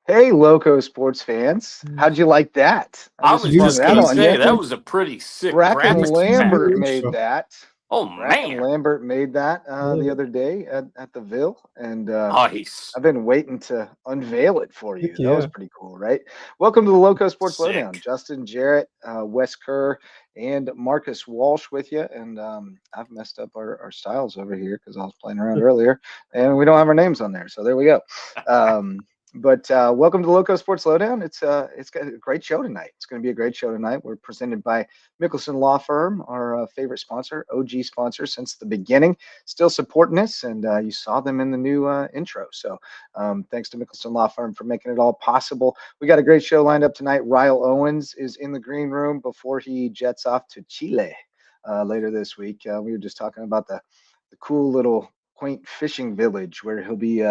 Hey, Loco sports fans. How'd you like that? I I just was sprung just that gonna on you. say that was a pretty sick Bracken graphics Lambert package. made that. Oh Bracken man, Lambert made that the other day at the Ville, and nice, I've been waiting to unveil it for Heck you. That was yeah. pretty cool, right? Welcome to the Loco Sports Lowdown. sick. Justin Jarrett, Wes Kerr, and Marcus Walsh with you. And I've messed up our styles over here because I was playing around earlier, and we don't have our names on there. So there we go. Um, but welcome to the Loco Sports Lowdown. It's got a great show tonight. It's going to be a great show tonight. We're presented by Mickelson Law Firm, our favorite sponsor, OG sponsor since the beginning, still supporting us, and you saw them in the new intro. So thanks to Mickelson Law Firm for making it all possible. We got a great show lined up tonight. Ryle Owens is in the green room before he jets off to Chile later this week. We were just talking about the cool little quaint fishing village where he'll be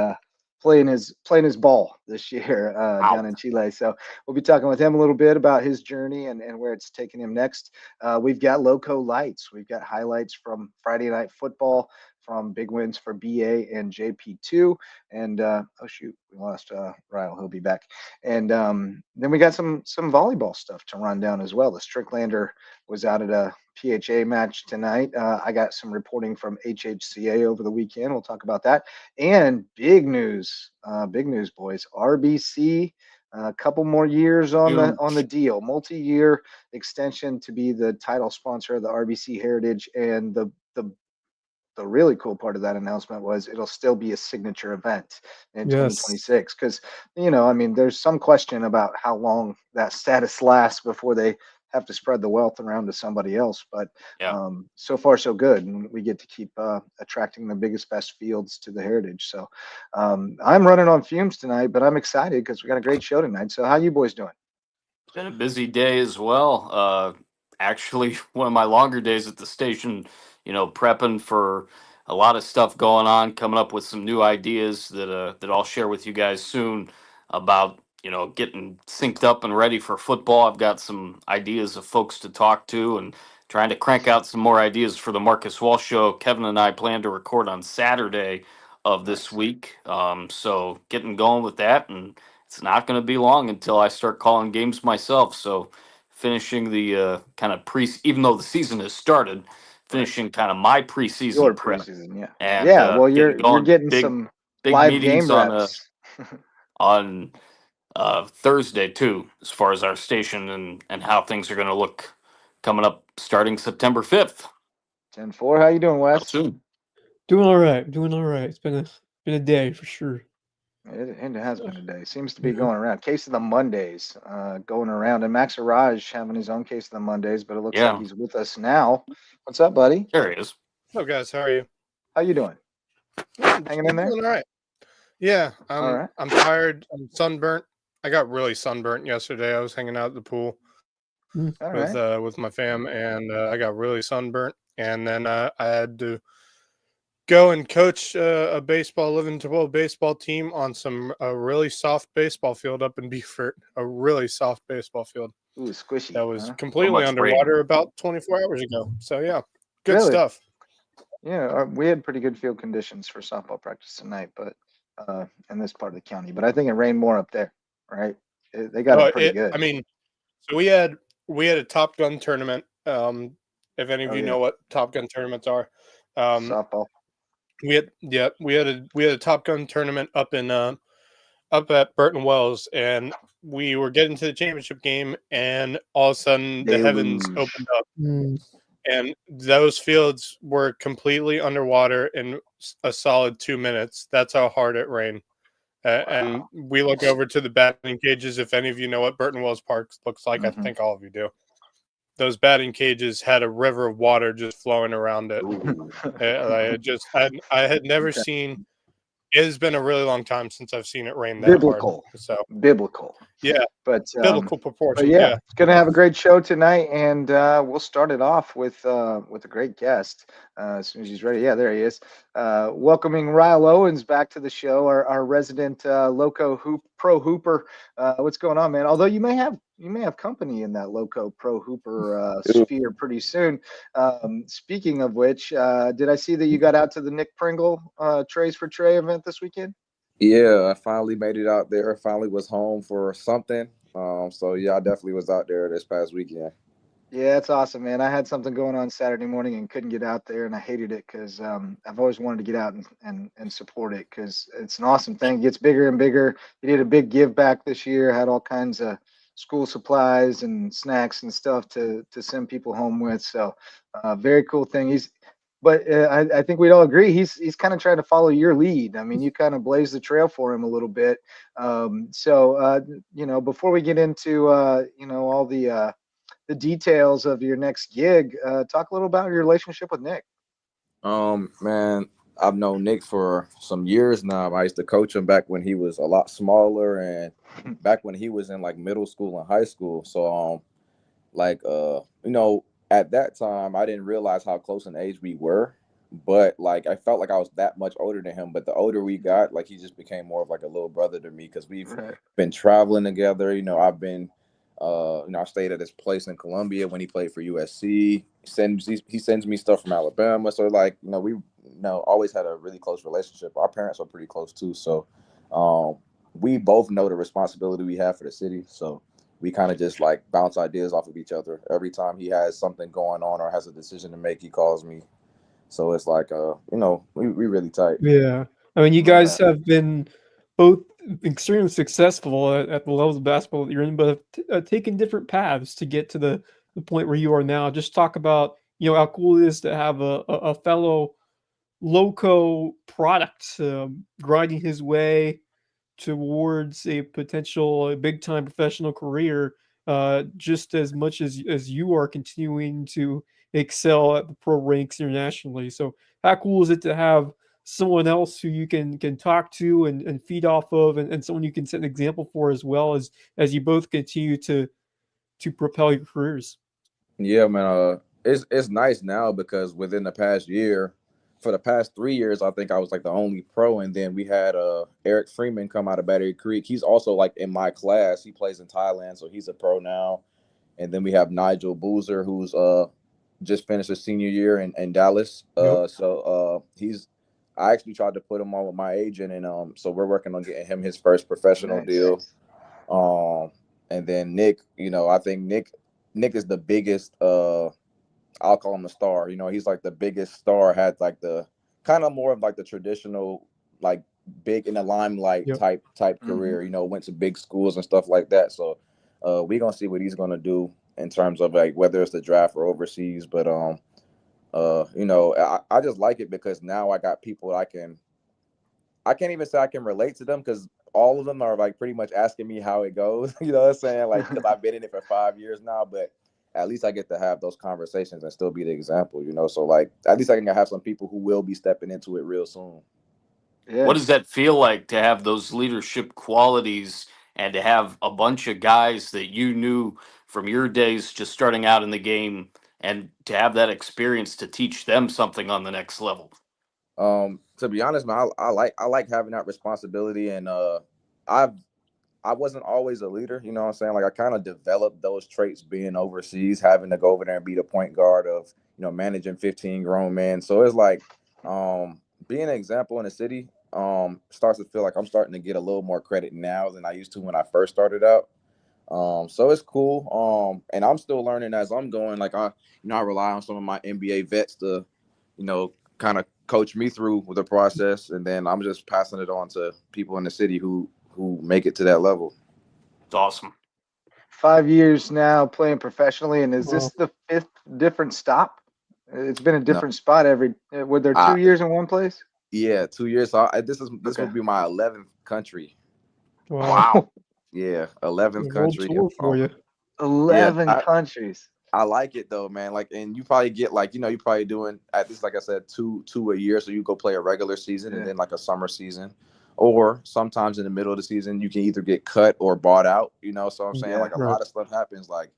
playing his ball this year Wow. down in Chile. So we'll be talking with him a little bit about his journey and where it's taking him next. We've got Loco Lights. We've got highlights from Friday Night Football, from big wins for BA and JP2. And oh shoot, we lost Ryle. He'll be back. And then we got some volleyball stuff to run down as well. The Stricklander was out at a PHA match tonight. I got some reporting from HHCA over the weekend. We'll talk about that. And big news, boys. RBC, a couple more years on the Huge. deal, multi-year extension to be the title sponsor of the RBC Heritage. And the really cool part of that announcement was it'll still be a signature event in Yes. 2026 because I mean there's some question about how long that status lasts before they have to spread the wealth around to somebody else, but Yeah. so far so good, and we get to keep attracting the biggest best fields to the heritage. So I'm running on fumes tonight, but I'm excited because we got a great show tonight. So how you boys doing? It's been a busy day as well. Actually, one of my longer days at the station. Prepping for a lot of stuff going on, coming up with some new ideas that I'll share with you guys soon about getting synced up and ready for football. I've got some ideas of folks to talk to and trying to crank out some more ideas for the Marcus Walsh show. Kevin and I plan to record on Saturday of this Nice. week. So getting going with that, and it's not going to be long until I start calling games myself. So finishing the kind of even though the season has started, Right. finishing kind of my Your preseason prep preseason, yeah. and Yeah, well getting you're going. getting Big some big live game meetings reps. on Thursday too, as far as our station and how things are going to look coming up starting September 5th. 10-4. How you doing, Real Wes? soon. Doing all right. Doing all right. It's been a day for sure. It has been a day. Seems to be Yeah. going around. Case of the Mondays going around. And Max Araj having his own case of the Mondays, but it looks like Yeah, he's with us now. What's up, buddy? there he is. Hello, guys. How are you? How you doing? Hanging in there? Doing all right. Yeah, All right. I'm tired. I'm sunburnt. I got really sunburnt yesterday. I was hanging out at the pool All right. with my fam, and I got really sunburnt. And then I had to go and coach a baseball 11-12 baseball team on a really soft baseball field up in Beaufort. A really soft baseball field Ooh, squishy. that was Huh? completely much rain? underwater about 24 hours ago. So yeah, good Really? stuff. Yeah, we had pretty good field conditions for softball practice tonight, but in this part of the county. But I think it rained more up there, right? They got it pretty good. I mean, so we had a Top Gun tournament. If any of Oh you yeah, know what Top Gun tournaments are, um, softball. we had a Top Gun tournament up at Burton Wells, and we were getting to the championship game, and all of a sudden the heavens Deluge. opened up, Mm. and those fields were completely underwater in a solid 2 minutes. That's how hard it rained. And Wow. we look over to the batting cages. If any of you know what Burton Wells Park looks like, I Mhm. think all of you do. Those batting cages had a river of water just flowing around it. Ooh. I had never Okay. seen. It has been a really long time since I've seen it rain that hard. Biblical. So Biblical. yeah, But biblical proportions. yeah, Yeah. it's gonna have a great show tonight, and we'll start it off with a great guest as soon as he's ready. Yeah, there he is. Welcoming Ryle Owens back to the show, our resident Loco pro hooper. What's going on, man? Although you may have company in that Loco pro hooper sphere pretty soon. Speaking of which, did I see that you got out to the Nick Pringle Trays for Trey event this weekend? Yeah, I finally made it out there. Finally was home for something. So yeah, I definitely was out there this past weekend. Yeah, it's awesome, man. I had something going on Saturday morning and couldn't get out there, and I hated it because I've always wanted to get out and support it because it's an awesome thing. It gets bigger and bigger. He did a big give back this year. Had all kinds of school supplies and snacks and stuff to send people home with. So, very cool thing. But I think we'd all agree he's kind of trying to follow your lead. I mean, you kind of blazed the trail for him a little bit. Before we get into all the details of your next gig. Talk a little about your relationship with Nick. Man, I've known Nick for some years now. I used to coach him back when he was a lot smaller and back when he was in like middle school and high school. So like at that time I didn't realize how close in age we were, but like I felt like I was that much older than him. But the older we got, like he just became more of like a little brother to me because we've Right. been traveling together. I've been I stayed at his place in Columbia when he played for USC. He sends me stuff from Alabama. So like, we always had a really close relationship. Our parents are pretty close too. So we both know the responsibility we have for the city. So we kind of just like bounce ideas off of each other. Every time he has something going on or has a decision to make, he calls me. So it's like, we really tight. Yeah. I mean, you Love guys that. have been both extremely successful at the levels of basketball that you're in, but have taken different paths to get to the point where you are now. Just talk about, how cool it is to have a fellow Loco product grinding his way towards a potential big time professional career, just as much as you are continuing to excel at the pro ranks internationally. So how cool is it to have someone else who you can talk to and feed off of, and someone you can set an example for as well as you both continue to propel your careers. Yeah, man. It's nice now because within the past year, for the past 3 years, I think I was like the only pro, and then we had Eric Freeman come out of Battery Creek. He's also like in my class. He plays in Thailand, so he's a pro now. And then we have Nigel Boozer, who's just finished his senior year in Dallas. Yep. He's I actually tried to put him on with my agent, and so we're working on getting him his first professional Nice. deal. And then Nick, I think Nick is the biggest. I'll call him a star. He's like the biggest star. Had like the kind of more of like the traditional, like big in the limelight Yep. type Mm-hmm. career. Went to big schools and stuff like that. So, we gonna see what he's gonna do in terms of like whether it's the draft or overseas. But I just like it because now I got people I can't even say I can relate to them because all of them are like pretty much asking me how it goes. You know what I'm saying? Like, because I've been in it for 5 years now, but at least I get to have those conversations and still be the example. So, like, at least I can have some people who will be stepping into it real soon. What Yeah. does that feel like to have those leadership qualities and to have a bunch of guys that you knew from your days just starting out in the game and to have that experience to teach them something on the next level? To be honest, man, I like having that responsibility, and I've I wasn't always a leader, you know what I'm saying? Like I kind of developed those traits being overseas, having to go over there and be the point guard of, managing 15 grown men. So it's like being an example in the city starts to feel like I'm starting to get a little more credit now than I used to when I first started out. So it's cool. And I'm still learning as I'm going. Like I rely on some of my NBA vets to, kind of coach me through the process, and then I'm just passing it on to people in the city who make it to that level. It's awesome. 5 years now playing professionally, and is this Well, the fifth different stop? It's been a No, different spot every. Were there I 2 years in one place? yeah, 2 years. So this Okay. would be my 11th country. wow. Wow. Yeah, A 11th world country. tour for you. Yeah, 11 countries. I like it though, man. Like, and you probably get like, you probably doing at least, like I said, two a year. So you go play a regular season and Yeah. then like a summer season, or sometimes in the middle of the season you can either get cut or bought out. So I'm saying Yeah. like a Right. lot of stuff happens. Like,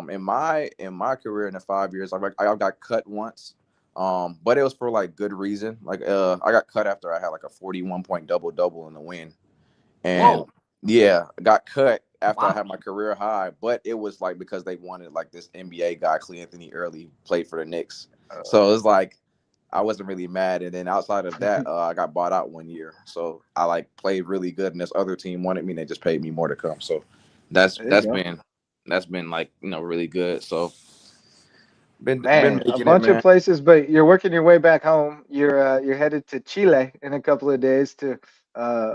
in my career in the 5 years, I got cut once, but it was for like good reason. Like, I got cut after I had like a 41-point double in the win. And Whoa. yeah, got cut after I Wow. had my career high, but it was like because they wanted like this NBA guy, Cle Anthony Early, played for the Knicks. Uh, So it's like I wasn't really mad. And then outside of that, I got bought out 1 year. So I like played really good, and this other team wanted me, and they just paid me more to come. So that's There you go. been like, really good. So been Man, a making it, bunch of man. places, but you're working your way back home. You're headed to Chile in a couple of days to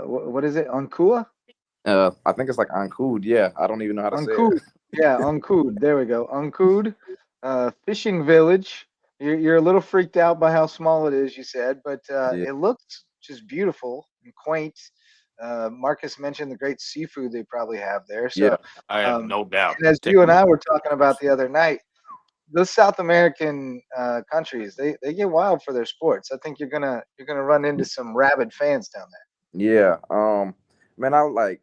what is it? Ancua? I think it's like Ancud. Yeah, I don't even know how to say it. Ancud. Yeah, Ancud. There we go. Ancud, fishing village. You're a little freaked out by how small it is, you said, but Yeah, it looks just beautiful and quaint. Marcus mentioned the great seafood they probably have there. yeah, So, I have no doubt. and as you and I were talking about the other night, those South American countries, they get wild for their sports. I think you're gonna run into some rabid fans down yeah. Man, I like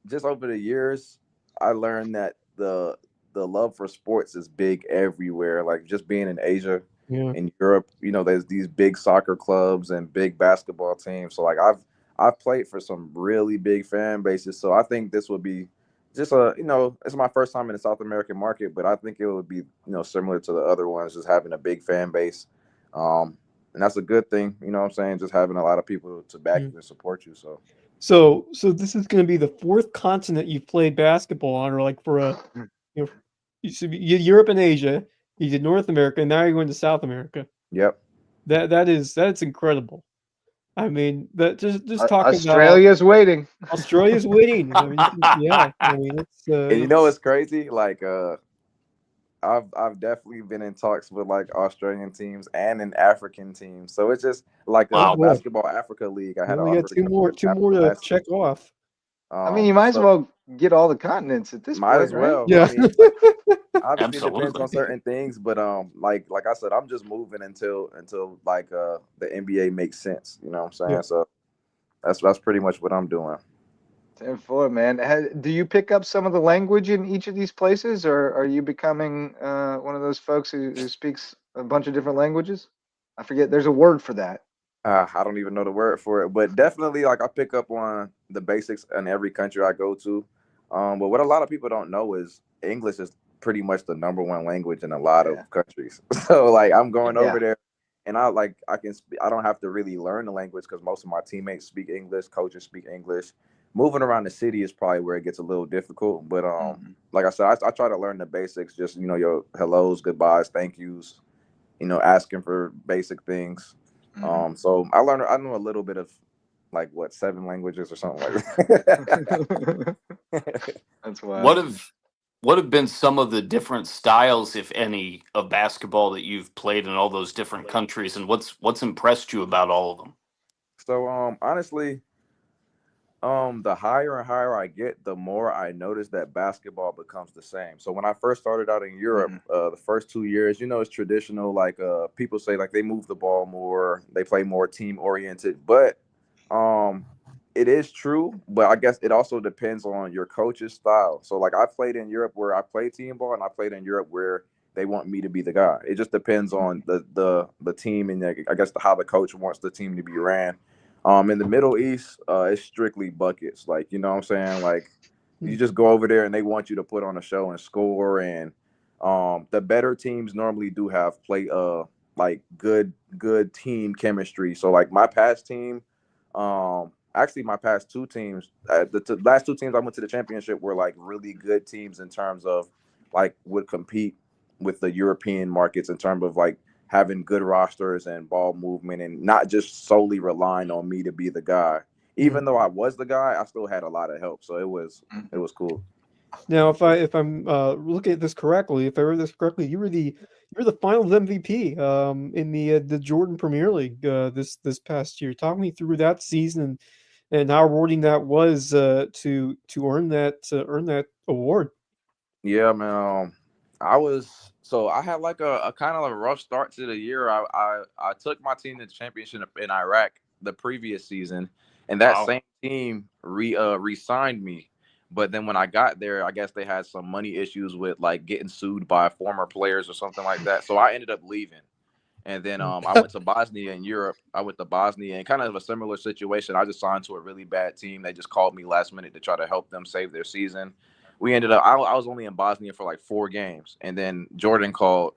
just over the years, I learned that the love for sports is big everywhere. Like just being in Asia, Yeah. in Europe, there's these big soccer clubs and big basketball teams. So like I've played for some really big fan bases. So I think this would be just it's my first time in the South American market, but I think it would be, similar to the other ones, just having a big fan base. And that's a good thing, you know what I'm saying? Just having a lot of people to back Yeah. you and support you. So So this is going to be the fourth continent you've played basketball on, or like for a there. you Europe and Asia, you did North America, and now you're going to South America. yep. That's incredible. I mean, that just talk about Australia's waiting. Australia's waiting. I mean, yeah. I mean, And it's crazy. Like I've definitely been in talks with like Australian teams and an African team. So it's just like Oh a boy, basketball Africa league. I you had an only got offer to come two after more to last check season. off. I mean, you might as So well get all the continents at this might point, as right? well. Yeah. I mean, like, obviously it depends Absolutely. on certain things, but like I said, I'm just moving until like the NBA makes sense. You know what I'm Yeah. saying? So that's pretty much what I'm doing. 10-4, man. Do you pick up some of the language in each of these places, or are you becoming one of those folks who speaks a bunch of different languages? I forget. There's a word for that. I don't even know the word for it, but definitely like I pick up on the basics in every country I go to. But what a lot of people don't know is English is pretty much the number one language in a lot Yeah. of countries. So like I'm going Yeah. over there, and I can speak. I don't have to really learn the language because most of my teammates speak English, coaches speak English. Moving around the city is probably where it gets a little difficult, but Mhm. like I said, I try to learn the basics. Just your hellos, goodbyes, thank yous. Asking for basic things. Mhm. So I know a little bit of like 7 languages or something like that. That's What wild. have been some of the different styles, if any, of basketball that you've played in all those different countries, and what's impressed you about all of them? So honestly, the higher and higher I get, the more I notice that basketball becomes the same. So when I first started out in Europe, Mhm. the first 2 years, it's traditional. Like people say, like they move the ball more, they play more team oriented. But um, it is true. But I guess it also depends on your coach's style. So like I played in Europe where I played team ball, and I played in Europe where they want me to be the guy. It just depends on the team, and I guess how the coach wants the team to be ran. In the Middle East, it's strictly buckets. Like, you know what I'm saying? Like, you just go over there and they want you to put on a show and score. And the better teams normally do have like good team chemistry. So like my past team, actually my past 2 teams, the last 2 teams I went to the championship were like really good teams in terms of like would compete with the European markets in terms of like having good rosters and ball movement and not just solely relying on me to be the guy. Even though I was the guy, I still had a lot of help. So it was cool. Now, if I'm looking at this correctly, if I read this correctly, you were the Finals MVP in the Jordan Premier League this past year. Talk me through that season and how rewarding that was to earn that award. Yeah, man. I had like a kind of a rough start to the year. I took my team to the championship in Iraq the previous season, and that Wow. same team re-signed me. But then when I got there, I guess they had some money issues with like getting sued by former players or something like that. So I ended up leaving. And then I went to Bosnia in Europe. I went to Bosnia and kind of a similar situation. I just signed to a really bad team. They just called me last minute to try to help them save their season. We ended up, I was only in Bosnia for like 4 games. And then Jordan called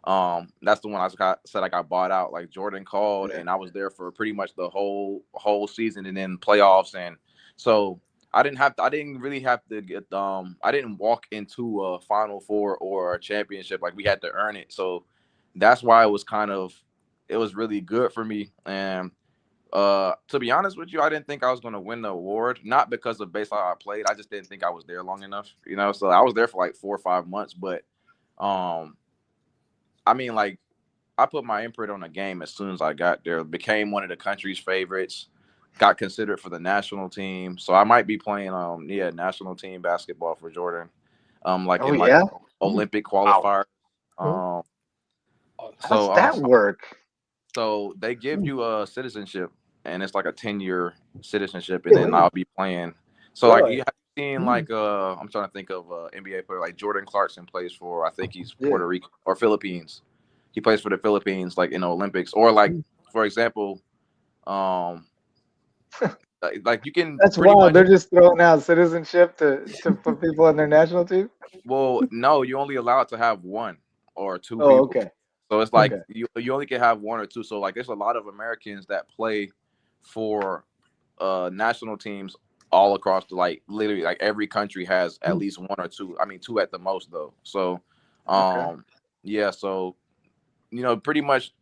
That's the one said I got bought out. Like Jordan called, and I was there for pretty much the whole season, and then playoffs, and so I didn't really have to get I didn't walk into a Final Four or a championship. Like we had to earn it. So that's why it was really good for me. And to be honest with you, I didn't think I was going to win the award, not because of based on how I played. I just didn't think I was there long enough, you know. So I was there for like 4 or 5 months, but I mean, like, I put my imprint on the game as soon as I got there. Became one of the country's favorites. Got considered for the national team, so I might be playing national team basketball for Jordan, like in like Olympic qualifier. Wow. How's that work? So they give you a citizenship, and it's like a 10-year citizenship, and then I'll be playing. So like you have seen like I'm trying to think of NBA player like Jordan Clarkson plays for, I think he's Puerto Rico or Philippines. He plays for the Philippines, like in the Olympics, or like for example, like you can. That's wild. They're just throwing out citizenship to put people on their national team. Well, no, you're only allowed to have one or two Oh, people. okay. So it's like you only can have one or two. So like there's a lot of Americans that play for national teams all across the, like literally like every country has at least one or two. I mean two at the most though. So yeah, so you know, pretty much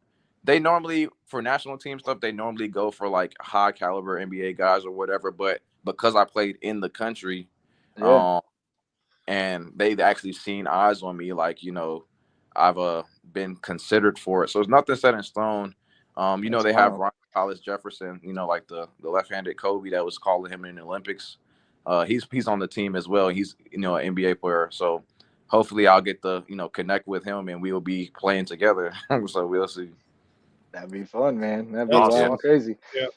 they normally for national team stuff, they normally go for like high caliber NBA guys or whatever. But because I played in the country, and they've actually seen eyes on me, like, you know, I've been considered for it. So it's nothing set in stone. You know, they have Ryan Hollis Jefferson, you know, like the left-handed Kobe that was calling him in the Olympics. He's on the team as well. He's, you know, an NBA player. So hopefully I'll get to, you know, connect with him and we will be playing together. So we'll see. That'd be fun, man. That'd be That's wild and awesome. crazy. Yeah.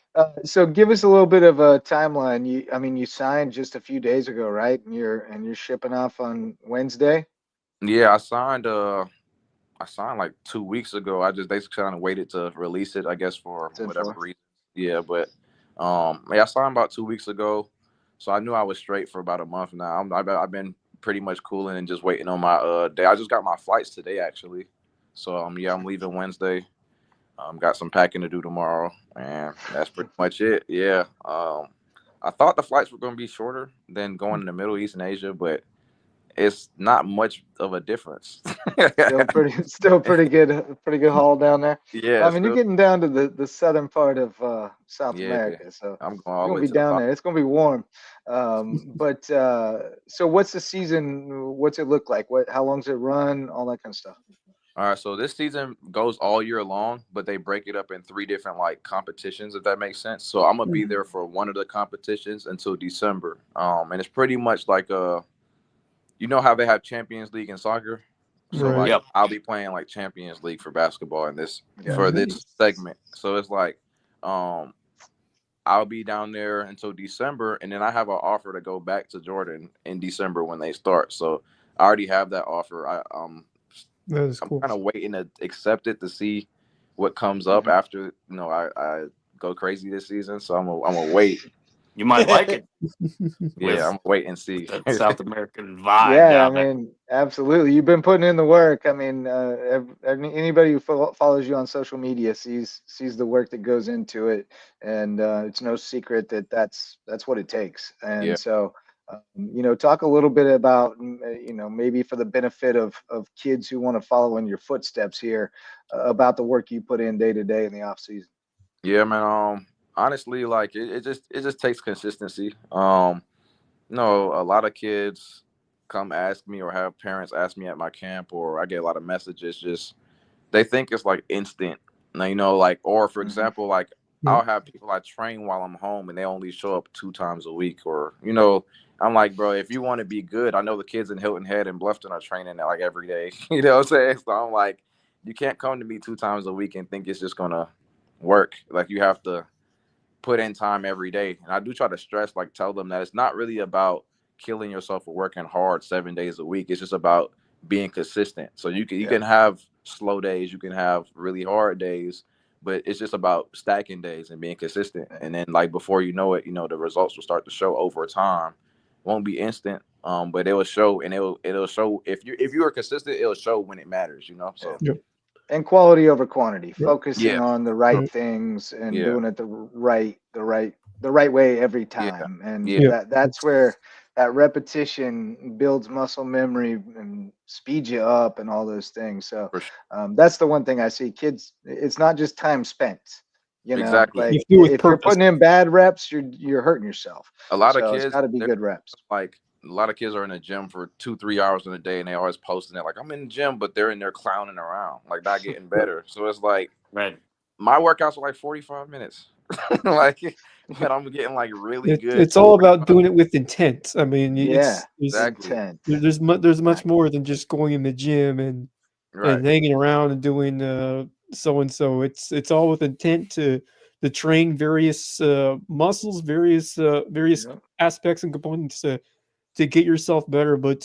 So give us a little bit of a timeline. You signed just a few days ago, right? And you're shipping off on Wednesday. Yeah, I signed like 2 weeks ago. They kind of waited to release it, I guess, for whatever reason. Yeah, but I signed about 2 weeks ago, so I knew I was straight for about a month now. I've been pretty much cooling and just waiting on my day. I just got my flights today actually, so I'm leaving Wednesday. Got some packing to do tomorrow, and that's pretty much it. Yeah. I thought the flights were going to be shorter than going in the Middle East and Asia, but it's not much of a difference. Still pretty good haul down there. Yeah, I mean, you're getting down to the southern part of South America, so I'm going all you're the gonna way be down there. It's gonna be warm. But so what's the season? What's it look like? How long's it run? All that kind of stuff. All right, so this season goes all year long, but they break it up in 3 different like competitions, if that makes sense. So I'm gonna be there for one of the competitions until December. And it's pretty much like you know how they have Champions League in soccer? So like I'll be playing like Champions League for basketball in this this segment. So it's like I'll be down there until December, and then I have an offer to go back to Jordan in December when they start. So I already have that offer. That is cool. I'm kind of waiting to accept it to see what comes up after, you know, I go crazy this season. So I'm gonna wait. You might like it. Yeah, I'm wait and see. That South American vibe. Yeah, I mean, absolutely. You've been putting in the work. I mean, anybody who follows you on social media sees the work that goes into it, and it's no secret that that's what it takes. And so, you know, talk a little bit about, you know, maybe for the benefit of kids who want to follow in your footsteps here, about the work you put in day to day in the off season. Yeah, man. Honestly, like it just takes consistency. You know, a lot of kids come ask me or have parents ask me at my camp, or I get a lot of messages. Just they think it's like instant. Now, you know, like, or for example, like I'll have people I train while I'm home and they only show up 2 times a week, or, you know, I'm like, bro, if you want to be good, I know the kids in Hilton Head and Bluffton are training like every day. You know what I'm saying? So I'm like, you can't come to me 2 times a week and think it's just gonna work. Like you have to put in time every day. And I do try to stress, like tell them that it's not really about killing yourself or working hard 7 days a week. It's just about being consistent. So you can have slow days, you can have really hard days, but it's just about stacking days and being consistent. And then like before you know it, you know, the results will start to show over time. Won't be instant, but it will show, and it'll show if you are consistent, it'll show when it matters, you know. So And quality over quantity, focusing Yeah. on the right Right. things and Yeah. doing it the right way every Yeah. time. And Yeah. that's where that repetition builds muscle memory and speeds you up and all those things. So For sure. that's the one thing I see. Kids, it's not just time spent. You know, Exactly. You like do it with if you're purpose. putting in bad reps, you're hurting yourself. A lot of So it's kids, got to be they're good reps. like a lot of kids are in the gym for 2-3 hours in a day, and they always posting it like I'm in the gym, but they're in there clowning around, like not getting better. So it's like Right. my workouts are like 45 minutes, like, but I'm getting like really good. It's all about doing it with intent. I mean, Yeah, it's Exactly. intent. there's much more than just going in the gym and Right. hanging around and doing so and so. It's all with intent to train various muscles, various Yep. aspects and components to get yourself better. But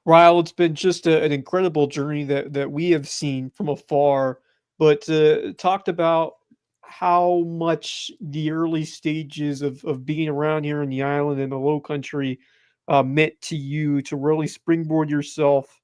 Ryle, it's been just an incredible journey that we have seen from afar, but talked about how much the early stages of being around here in the island and the low country meant to you to really springboard yourself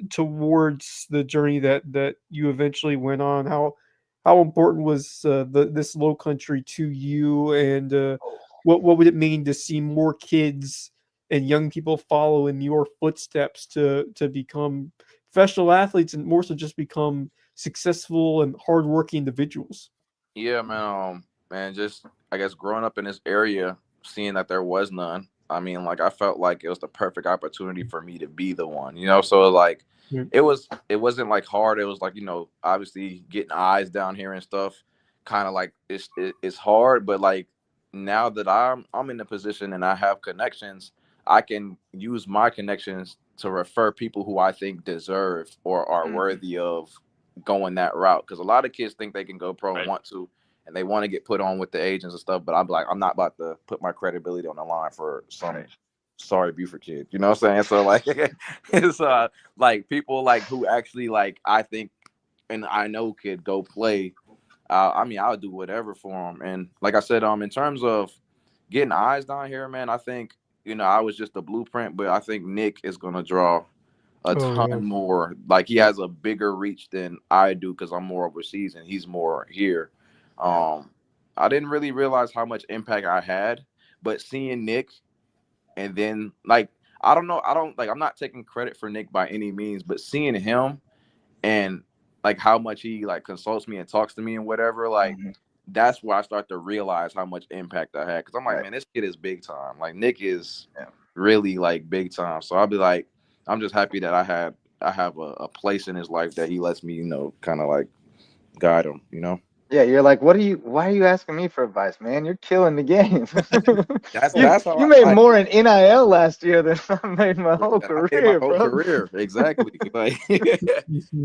towards the journey that you eventually went on. How important was this low country to you, and what would it mean to see more kids and young people follow in your footsteps to become professional athletes and more so just become successful and hardworking individuals? Yeah, man. Man, just I guess growing up in this area, seeing that there was none. I mean, like I felt like it was the perfect opportunity for me to be the one, you know. So like, Yeah. it wasn't like hard. It was like, you know, obviously getting eyes down here and stuff. Kind of like it's hard, but like now that I'm in the position and I have connections, I can use my connections to refer people who I think deserve or are Mhm. worthy of going that route. Because a lot of kids think they can go pro and Right. want to, and they want to get put on with the agents and stuff. But I'm like, I'm not about to put my credibility on the line for some Right. sorry Buford kid. You know what I'm saying? So like, it's like people like who actually like I think and I know could go play. I mean, I'll do whatever for them. And like I said, in terms of getting eyes down here, man, I think you know I was just a blueprint, but I think Nick is gonna draw a Oh ton yeah. more. Like he has a bigger reach than I do because I'm more overseas and he's more here. I didn't really realize how much impact I had, but seeing Nick and then like I don't know, I don't like I'm not taking credit for Nick by any means, but seeing him and like how much he like consults me and talks to me and whatever, like Mhm. that's where I start to realize how much impact I had. Cause I'm like, Right. man, this kid is big time. Like Nick is Yeah. really like big time. So I'll be like, I'm just happy that I have a place in his life that he lets me, you know, kind of like guide him, you know. Yeah, you're like, why are you asking me for advice, man? You're killing the game. you That's how you made I more in NIL last year than I made my whole I made my career, whole bro. career. Exactly. Like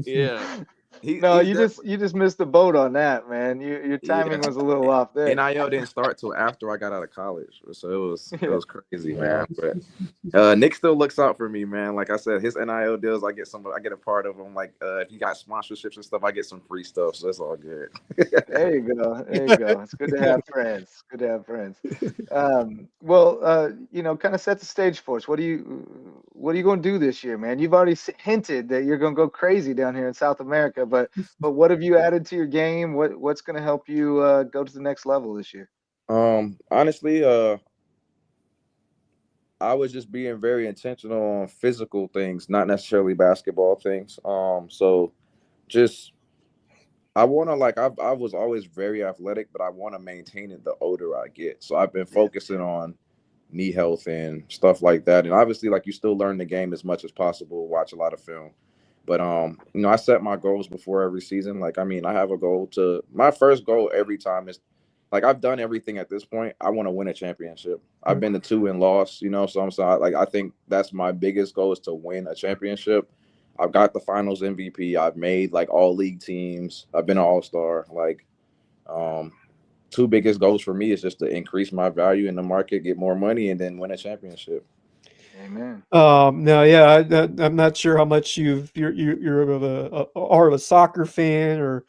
yeah. No, He's you just missed the boat on that, man. Your yeah. timing was a little off there. NIL didn't start till after I got out of college, so it Yeah. was crazy, Wow. man. But Nick still looks out for me, man. Like I said, his NIL deals, I get a part of them. Like if he got sponsorships and stuff, I get some free stuff, so it's all good. There you go. There you go. It's good to have friends. Good to have friends. Well, you know, kind of set the stage for us. What are you going to do this year, man? You've already hinted that you're going to go crazy down here in South America, but what have you added to your game? What's going to help you go to the next level this year? Honestly, I was just being very intentional on physical things, not necessarily basketball things. So just I want to like I was always very athletic, but I want to maintain it the older I get. So I've been Yeah. focusing on knee health and stuff like that. And obviously, like you still learn the game as much as possible, watch a lot of film. But you know, I set my goals before every season. Like, I mean, I have a goal to my first goal every time is like I've done everything at this point. I want to win a championship. I've been to 2 and lost, you know, so I'm sorry. Like I think that's my biggest goal is to win a championship. I've got the finals MVP. I've made like all league teams. I've been an all-star. Like, um, 2 biggest goals for me is just to increase my value in the market, get more money, and then win a championship. Amen. No, yeah, I'm not sure how much you're of a soccer fan or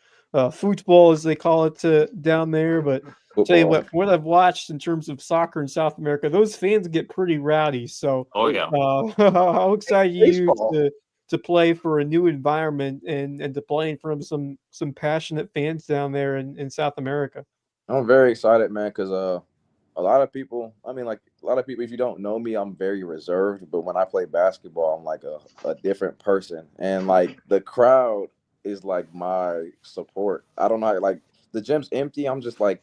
football as they call it down there, but tell you Football. what, from what I've watched in terms of soccer in South America, those fans get pretty rowdy. So, Oh yeah. how excited are you Baseball. to play for a new environment and to play in front of some passionate fans down there in South America? I'm very excited, man, because a lot of people, if you don't know me, I'm very reserved. But when I play basketball, I'm like a different person. And like the crowd is like my support. I don't know, like the gym's empty. I'm just like,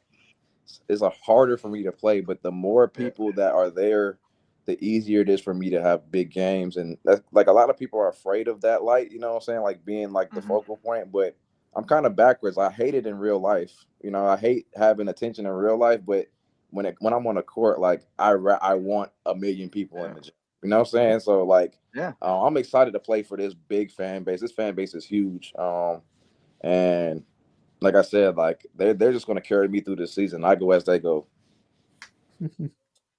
it's harder for me to play. But the more people that are there, the easier it is for me to have big games. And that's, like, a lot of people are afraid of that light, you know what I'm saying? Like being like the focal point. But I'm kind of backwards. I hate it in real life. You know, I hate having attention in real life, but when I'm on the court, like I want a million people in the gym. You know what I'm saying? So like, I'm excited to play for this big fan base. This fan base is huge. And like I said, like they're just going to carry me through the season. I go as they go.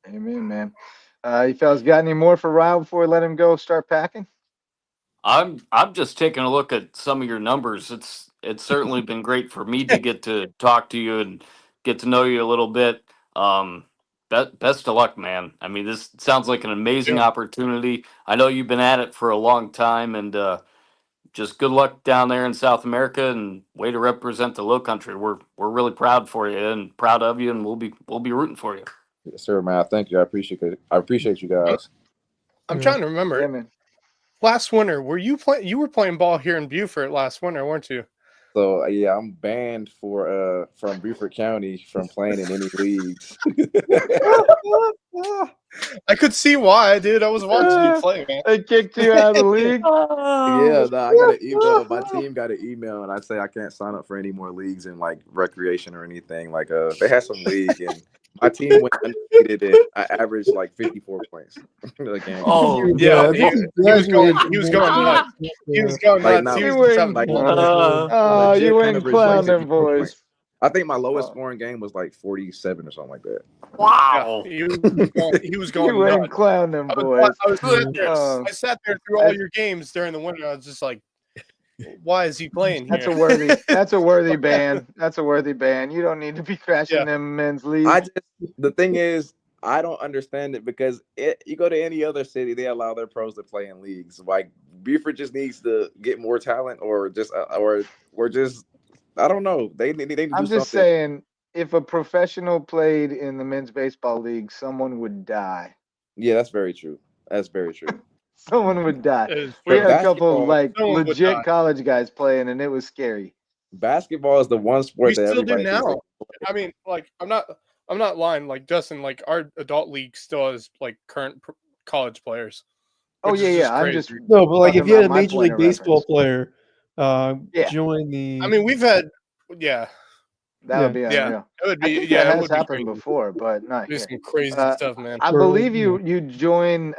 Amen, man. You fellas got any more for Ryle before we let him go start packing? I'm just taking a look at some of your numbers. It's certainly been great for me to get to talk to you and get to know you a little bit. Best of luck, man. I mean, this sounds like an amazing opportunity. I know you've been at it for a long time, and just good luck down there in South America, and way to represent the Low Country. We're really proud for you and proud of you, and we'll be rooting for you. Yes, sir, man. Thank you. I appreciate you guys. I'm trying to remember. Yeah, man. Last winter, you were playing ball here in Beaufort last winter, weren't you? So yeah, I'm banned from Beaufort County from playing in any leagues. I could see why, dude. I was watching you play, man. They kicked you out of the league. Yeah, no, I got an email. My team got an email, and I say I can't sign up for any more leagues in like recreation or anything. Like, they had some league, and my team went undefeated, and I averaged like 54 points a game. Oh Yeah, yeah. he was going nuts. He was going Like, nuts. no, He was you having like, fun. Oh, legit you kind went of clown them 54 boys. points. I think my lowest scoring game was like 47 or something like that. Wow. Yeah, he was going You went nuts. clown them boys. I sat there through all your games during the winter. I was just like, why is he playing here? That's a worthy ban. That's a worthy ban. You don't need to be crashing them men's leagues. The thing is, I don't understand it because you go to any other city, they allow their pros to play in leagues. Like Beaufort just needs to get more talent, or just I don't know. They need to do I'm just something. saying, if a professional played in the men's baseball league, someone would die. Yeah, that's very true. That's very true. Someone would die. It's We true. had a couple of Basketball, like someone would legit die. college guys playing, and it was scary. Basketball is the one sport We that still do everybody thinks now. I mean, like, I'm not lying. Like Justin, like our adult league still has like current college players. Oh which is yeah, just I'm crazy. just No, but like if talking you had a about my Major point League of Baseball reference. player join the. I mean, we've had, That would be yeah, unreal. it would I be, think yeah, that it has would be happened crazy. before, but not Do here. some crazy stuff, man. I Or, believe you you joined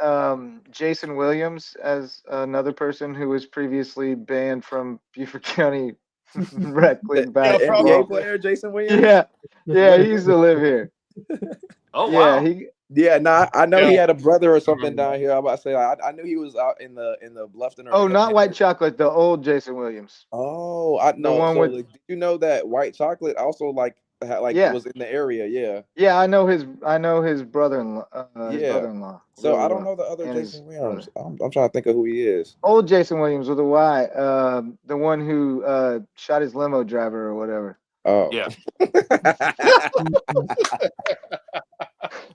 Jason Williams as another person who was previously banned from Beaufort County Rec League The basketball. NBA player Jason Williams. Yeah, he used to live here. Oh Yeah, wow. I know he Yeah. had a brother or something remember down here. I'm about to say, I knew he was out in the Bluffton. Oh, not White Chocolate, the old Jason Williams. Oh, I know. one So, with- like, did you know that White Chocolate also Yeah. was in the area? Yeah. Yeah, I know his brother-in-law. His Yeah. brother-in-law. So really I don't well. know the other And Jason his Williams. brother. I'm trying to think of who he is. Old Jason Williams with a Y. The one who shot his limo driver or whatever. Oh. Yeah.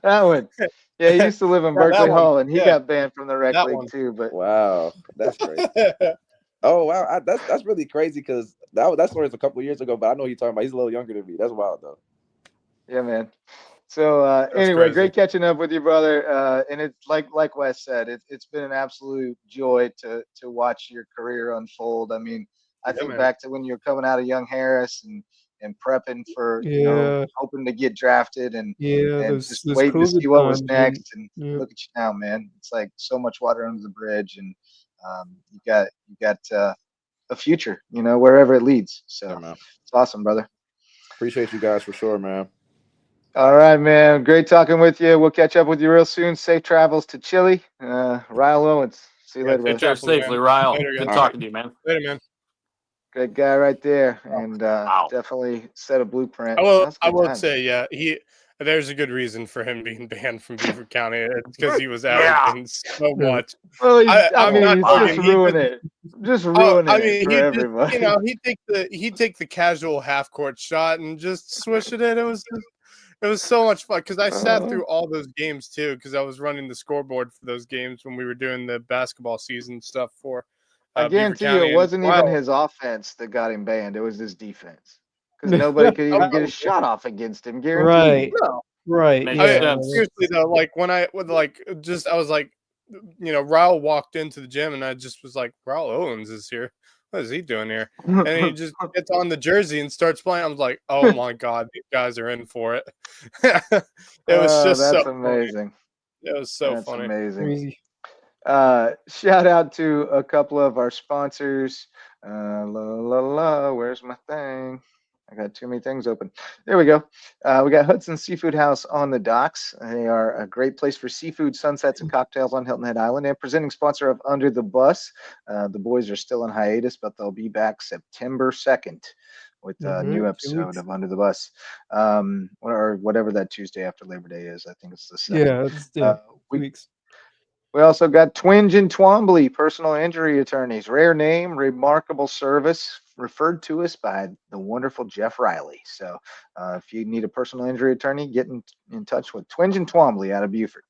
That one. Yeah, he used to live in Yeah, that Berkeley one. Hall, and he Yeah. got banned from the rec That league one. too. But Wow, that's crazy. Oh wow, that's really crazy because that story is a couple of years ago. But I know who you're talking about. He's a little younger than me. That's wild though. yeah, man. So anyway, crazy. great catching up with you, brother. And it's like Wes said, it's been an absolute joy to watch your career unfold. I mean, I think man. back to when you were coming out of Young Harris and prepping for hoping to get drafted and those just waiting to see what was next. And yeah. look at you now, man. It's like so much water under the bridge, and you got a future, wherever it leads. So Yeah, man. it's awesome, brother. Appreciate you guys for sure, man. All right, man. Great talking with you. We'll catch up with you real soon. Safe travels to Chile. Ryle Owens. See you later, Get brother. there safely, Ryle. Later, Good guys. talking to you, man. Later, man. Good guy right there, and Wow. definitely set a blueprint. I will. That's a I good will time. say, yeah. there's a good reason for him being banned from Beaver County. It's because he was Yeah. averaging so much. Well, I'm mean, not he's joking. just He ruining it. Just ruining I it mean, for he just, everybody. he'd take the casual half court shot and just swish it in. It was so much fun because I sat through all those games too because I was running the scoreboard for those games when we were doing the basketball season stuff for I Beaver guarantee you, County. it wasn't even his offense that got him banned. It was his defense because nobody could even get a shot off against him. Guaranteed. Right. No. Right. Makes Yeah. sense. Seriously though, like when I was like, Ryle walked into the gym and I just was like, Ryle Owens is here. What is he doing here? And he just gets on the jersey and starts playing. I was like, oh my God, these guys are in for it. It was just that's so amazing. funny. It was so That's funny. amazing. Crazy. Shout out to a couple of our sponsors. Where's my thing? I got too many things open. There we go. We got Hudson Seafood House on the docks. They are a great place for seafood, sunsets, and cocktails on Hilton Head Island. And presenting sponsor of Under the Bus. The boys are still on hiatus, but they'll be back September 2nd with a new episode of Under the Bus, or whatever that Tuesday after Labor Day is. I think it's the 2nd. Yeah, it's 2 weeks. We also got Twinge and Twombly, personal injury attorneys. Rare name, remarkable service, referred to us by the wonderful Jeff Riley. So if you need a personal injury attorney, get in touch with Twinge and Twombly out of Beaufort.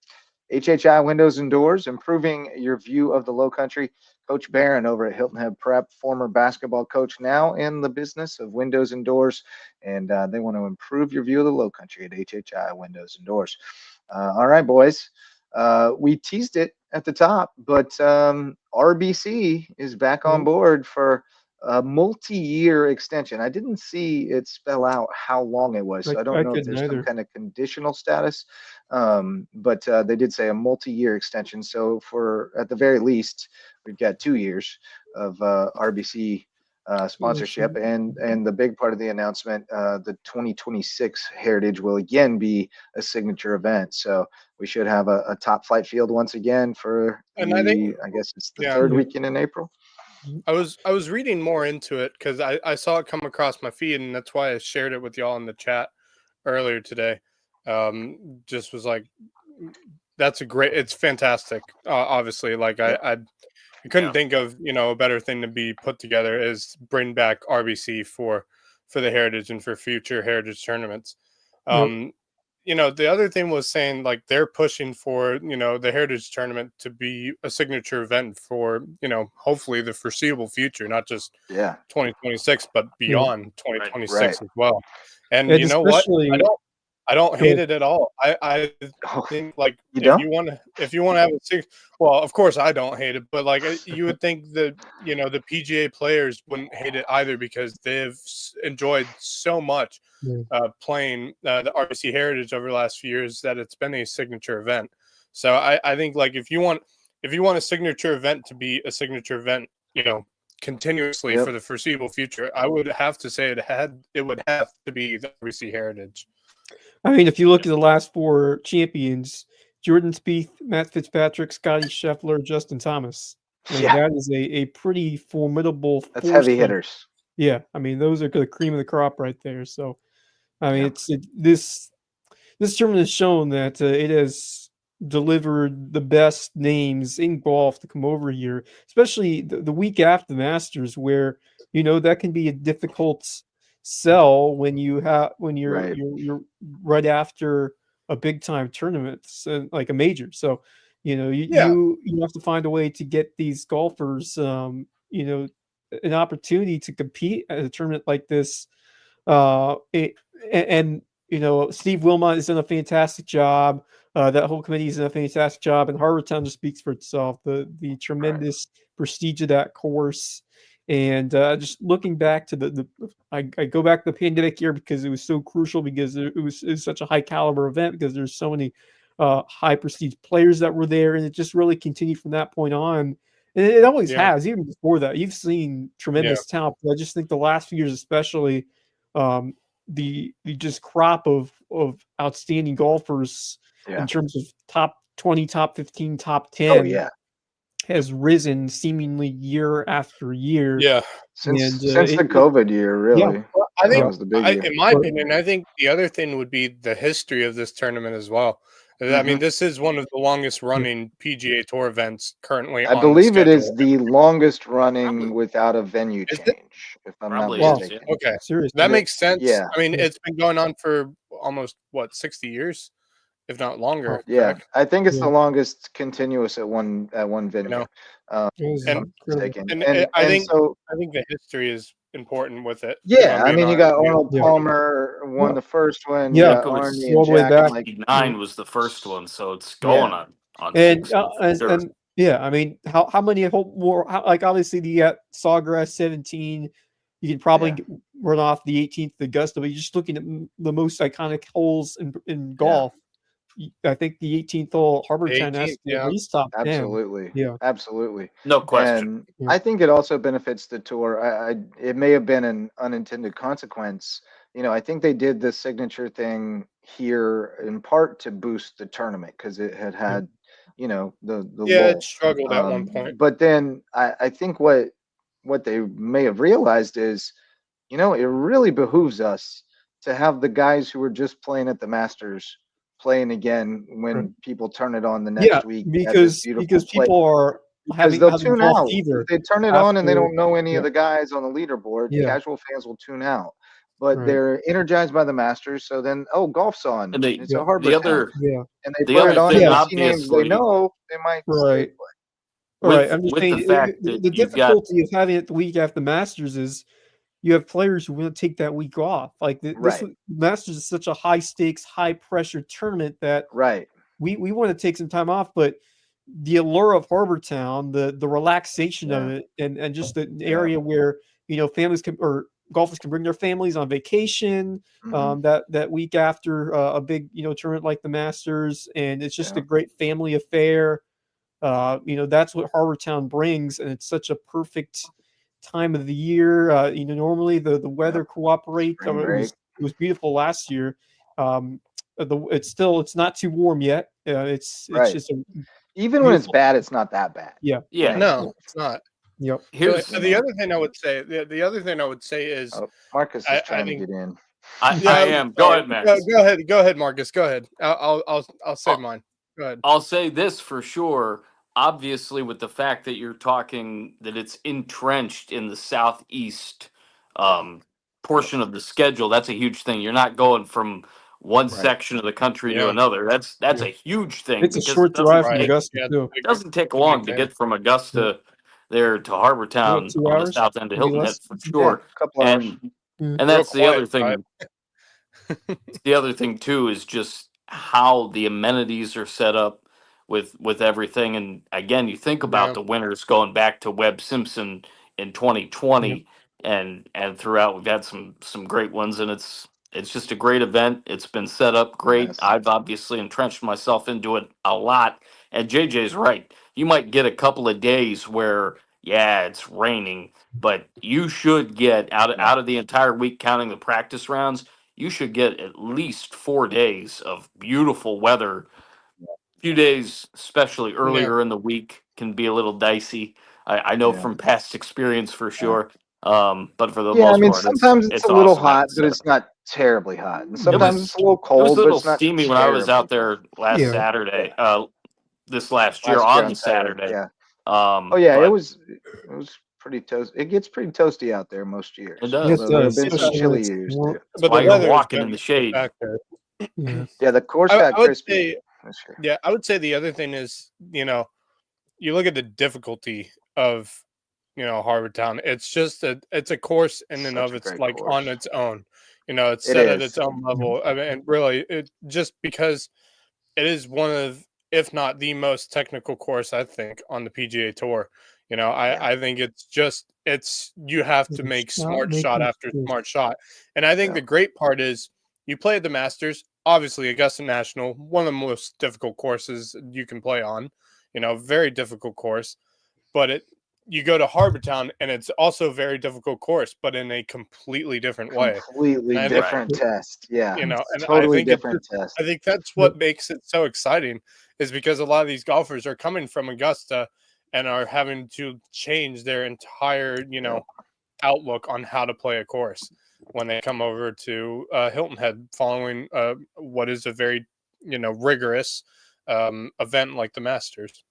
HHI Windows and Doors, improving your view of the Low Country. Coach Barron over at Hilton Head Prep, former basketball coach, now in the business of windows and doors. And they want to improve your view of the Low Country at HHI Windows and Doors. All right, boys. We teased it at the top, but RBC is back on board for a multi-year extension. I didn't see it spell out how long it was, so I don't know if there's some kind of conditional status, but they did say a multi-year extension. So for, at the very least, we've got 2 years of RBC sponsorship, and the big part of the announcement, the 2026 Heritage will again be a signature event. So we should have a top flight field once again for I guess it's the third weekend in April. I was reading more into it because I saw it come across my feed, and that's why I shared it with y'all in the chat earlier today. Just was like, it's fantastic. Obviously, like I couldn't think of a better thing to be put together is bring back RBC for the Heritage and for future Heritage tournaments. The other thing was saying like they're pushing for the Heritage tournament to be a signature event for hopefully the foreseeable future, not just 2026 but beyond 2026 as well. And you know what? I don't hate it at all. I think like if you want to have a well, of course I don't hate it, but like you would think that the PGA players wouldn't hate it either because they've enjoyed so much playing the RBC Heritage over the last few years that it's been a signature event. So I think like if you want a signature event to be a signature event, continuously for the foreseeable future, I would have to say it would have to be the RBC Heritage. I mean, if you look at the last 4 champions, Jordan Spieth, Matt Fitzpatrick, Scotty Scheffler, Justin Thomas. I mean, that is a pretty formidable. That's heavy hitters. Yeah, I mean, those are the cream of the crop right there. So, I mean, this tournament has shown that it has delivered the best names in golf to come over here, especially the week after the Masters, where that can be a difficult sell when you're right after a big time tournament, like a major. So you have to find a way to get these golfers an opportunity to compete at a tournament like this. Steve Wilmot has done a fantastic job. That whole committee has done a fantastic job, and Harbortown just speaks for itself. The tremendous prestige of that course. And just looking back to I go back to the pandemic year because it was so crucial, because it was such a high caliber event, because there's so many high prestige players that were there, and it just really continued from that point on. And it always has, even before that. You've seen tremendous talent. But I just think the last few years, especially, the just crop of outstanding golfers in terms of top 20, top 15, top 10. Has risen seemingly year after year. Since the COVID year, really. Well, I think, That was the big in my opinion, I think the other thing would be the history of this tournament as well. I mean, this is one of the longest running PGA Tour events currently I on the believe it schedule. is the longest running Probably. without a venue Is it? change, if I'm not Probably is, mistaken. yeah. Okay, Seriously. that makes sense. Yeah. I mean, it's been going on for almost 60 years, if not longer. Yeah, Correct? I think it's Yeah. the longest continuous at one venue. know, It was If I'm and- incredible. mistaken. And I think so the history is important with it. if yeah, I'm I being mean, you honest got with you. Arnold Yeah. Palmer won Yeah. the first one. Yeah. You got It was Arnie all and the way Jack back. like 69 was the first one, so it's Yeah. going on And 60 for sure. and yeah, I mean, how many more? Like obviously, you got Sawgrass 17. You can probably Yeah. run off the 18th Augusta, but you're just looking at the most iconic holes in golf. I think the 18th hole, Harbortown, has 18th, to be at least top 10. absolutely. Yeah. Absolutely. No question. And I think it also benefits the tour. It may have been an unintended consequence. You know, I think they did the signature thing here in part to boost the tournament because it had, you know, the Yeah, lull. it struggled at one point. But then I think what they may have realized is, you know, it really behooves us to have the guys who are just playing at the Masters playing again when Right. people turn it on the next week. at this because beautiful place. people are Because having they'll tune golf out. fever. If they turn it on and they after- don't know any yeah. of the guys on the leaderboard, Yeah. casual fans will tune out. But Right. they're energized by the Masters, so then golf's on. And It's Yeah. a harbor the town. other Yeah. And they the put other it on thing, and they see names they obviously, know, they might stay Right. play. All right. with I'm just with the saying fact the that you've got difficulty of having it the week after the Masters is you have players who want to take that week off. Like this Right. Masters is such a high stakes, high pressure tournament that Right. we want to take some time off, but the allure of Harbortown, the relaxation of Yeah. it, and just an area where families can or golfers can bring their families on vacation Mhm. that week after a big tournament like the Masters, and it's just Yeah. a great family affair. That's what Harbortown brings, and it's such a perfect time of the year. Normally the weather cooperates. Spring It break. was beautiful last year. It's not too warm yet. It's Right. just a Even when it's beautiful. bad, it's not that bad. Yeah. yeah. No, it's not. Yep. So Here's the other thing I would say, the other thing I would say is, Oh, Marcus is I trying to think- get in. I am. Go ahead, Max. Go ahead, Marcus. Go ahead. I'll say mine. Go ahead. I'll say this for sure. Obviously, with the fact that you're talking that it's entrenched in the southeast portion of the schedule, that's a huge thing. You're not going from one Right. section of the country to Yeah. another. That's Yeah. a huge thing. It's a because short it doesn't drive from take- Augusta Yeah, too. It doesn't take big long to thing. get from Augusta there to Harbortown 2 on the hours, south end of maybe Hilton less. Head for Yeah, sure. a couple hours. And that's the quiet other thing. The other thing too is just how the amenities are set up with everything. And again, you think about Yeah. the winners going back to Webb Simpson in 2020, and throughout we've had some great ones, and it's just a great event. It's been set up great. Yes. I've obviously entrenched myself into it a lot. And JJ's right. You might get a couple of days where it's raining, but you should get out of the entire week, counting the practice rounds, you should get at least 4 days of beautiful weather. A few days, especially earlier in the week, can be a little dicey. I know Yeah. from past experience for sure. But for the Yeah, I most mean, part, sometimes it's a little awesome out hot, but there. it's not terribly hot. And sometimes was- it's a little It was cold, a but little it's not steamy when I was terribly out there last Yeah. Saturday. This last year Last year on the Saturday. Yeah. Oh yeah, but it was pretty toast. It gets pretty toasty out there most years. It does. Yes, Although there have does. been some Especially when chilly it's years warm. too. That's But why the you're weather is walking in the definitely shade. factor. Yeah. Yeah, the course I got would crispy say, this year. yeah, I would say the other thing is, you look at the difficulty of, Harbortown. It's just it's a course in and Such of a its great like course. on its own. It's It set at is. its own level. I mean, and really, it just because it is one of, if not the most technical course, I think, on the PGA Tour. I think you have to It's make not smart shot making after sense. smart shot. And I think Yeah. the great part is you play at the Masters, obviously Augusta National, one of the most difficult courses you can play on, very difficult course, but you go to Harbortown and it's also a very difficult course, but in a completely different way. Completely And I think- different test. Yeah. and Totally I think different test. I think that's what makes it so exciting, is because a lot of these golfers are coming from Augusta and are having to change their entire, outlook on how to play a course. when they come over to Hilton Head following what is a very, rigorous event like the Masters.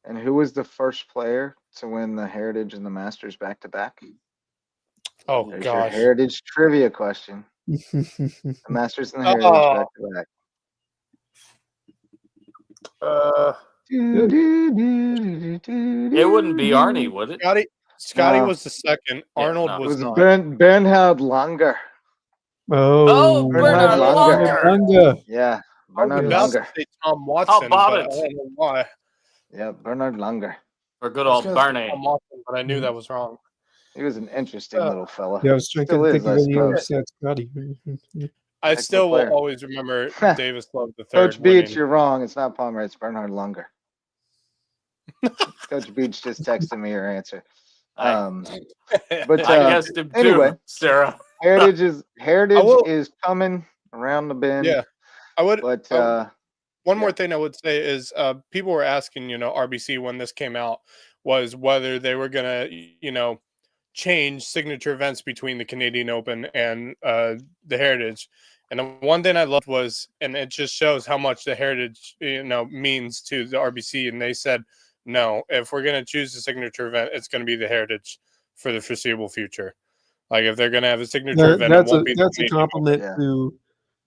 And who was the first player to win the Heritage and the Masters back to back? Oh, There's your gosh. Heritage trivia question. The Masters and the Heritage back to back. It wouldn't be Arnie, would it? Scotty No. was the second. Yeah, Arnold no. It was was not. Bernhard Langer. Oh, Bernhard Langer. Langer. Yeah, I was Bernhard about to Langer. say Tom Watson, about but it? I don't know why. Yeah, Bernhard Langer. Or good I was old gonna say Barney. Tom Watson, but I knew that was wrong. He was an interesting little fella. Yeah, I was trying Still to is, think I of any other suppose. set Scotty. I Heck of a still will player. always remember Davis Love the Coach third Beach, winning. you're wrong. It's not Palmer. It's Bernhard Langer. Coach Beach just texted me your answer. But I guessed him too, anyway, Sarah. Heritage is coming around the bend. Yeah, I would. But One more thing I would say is people were asking, RBC when this came out was whether they were going to, change signature events between the Canadian Open and the Heritage. And the one thing I loved was, and it just shows how much the Heritage, means to the RBC. And they said, no, if we're going to choose a signature event, it's going to be the Heritage for the foreseeable future. Like if they're going to have a signature event, it won't be that's a compliment to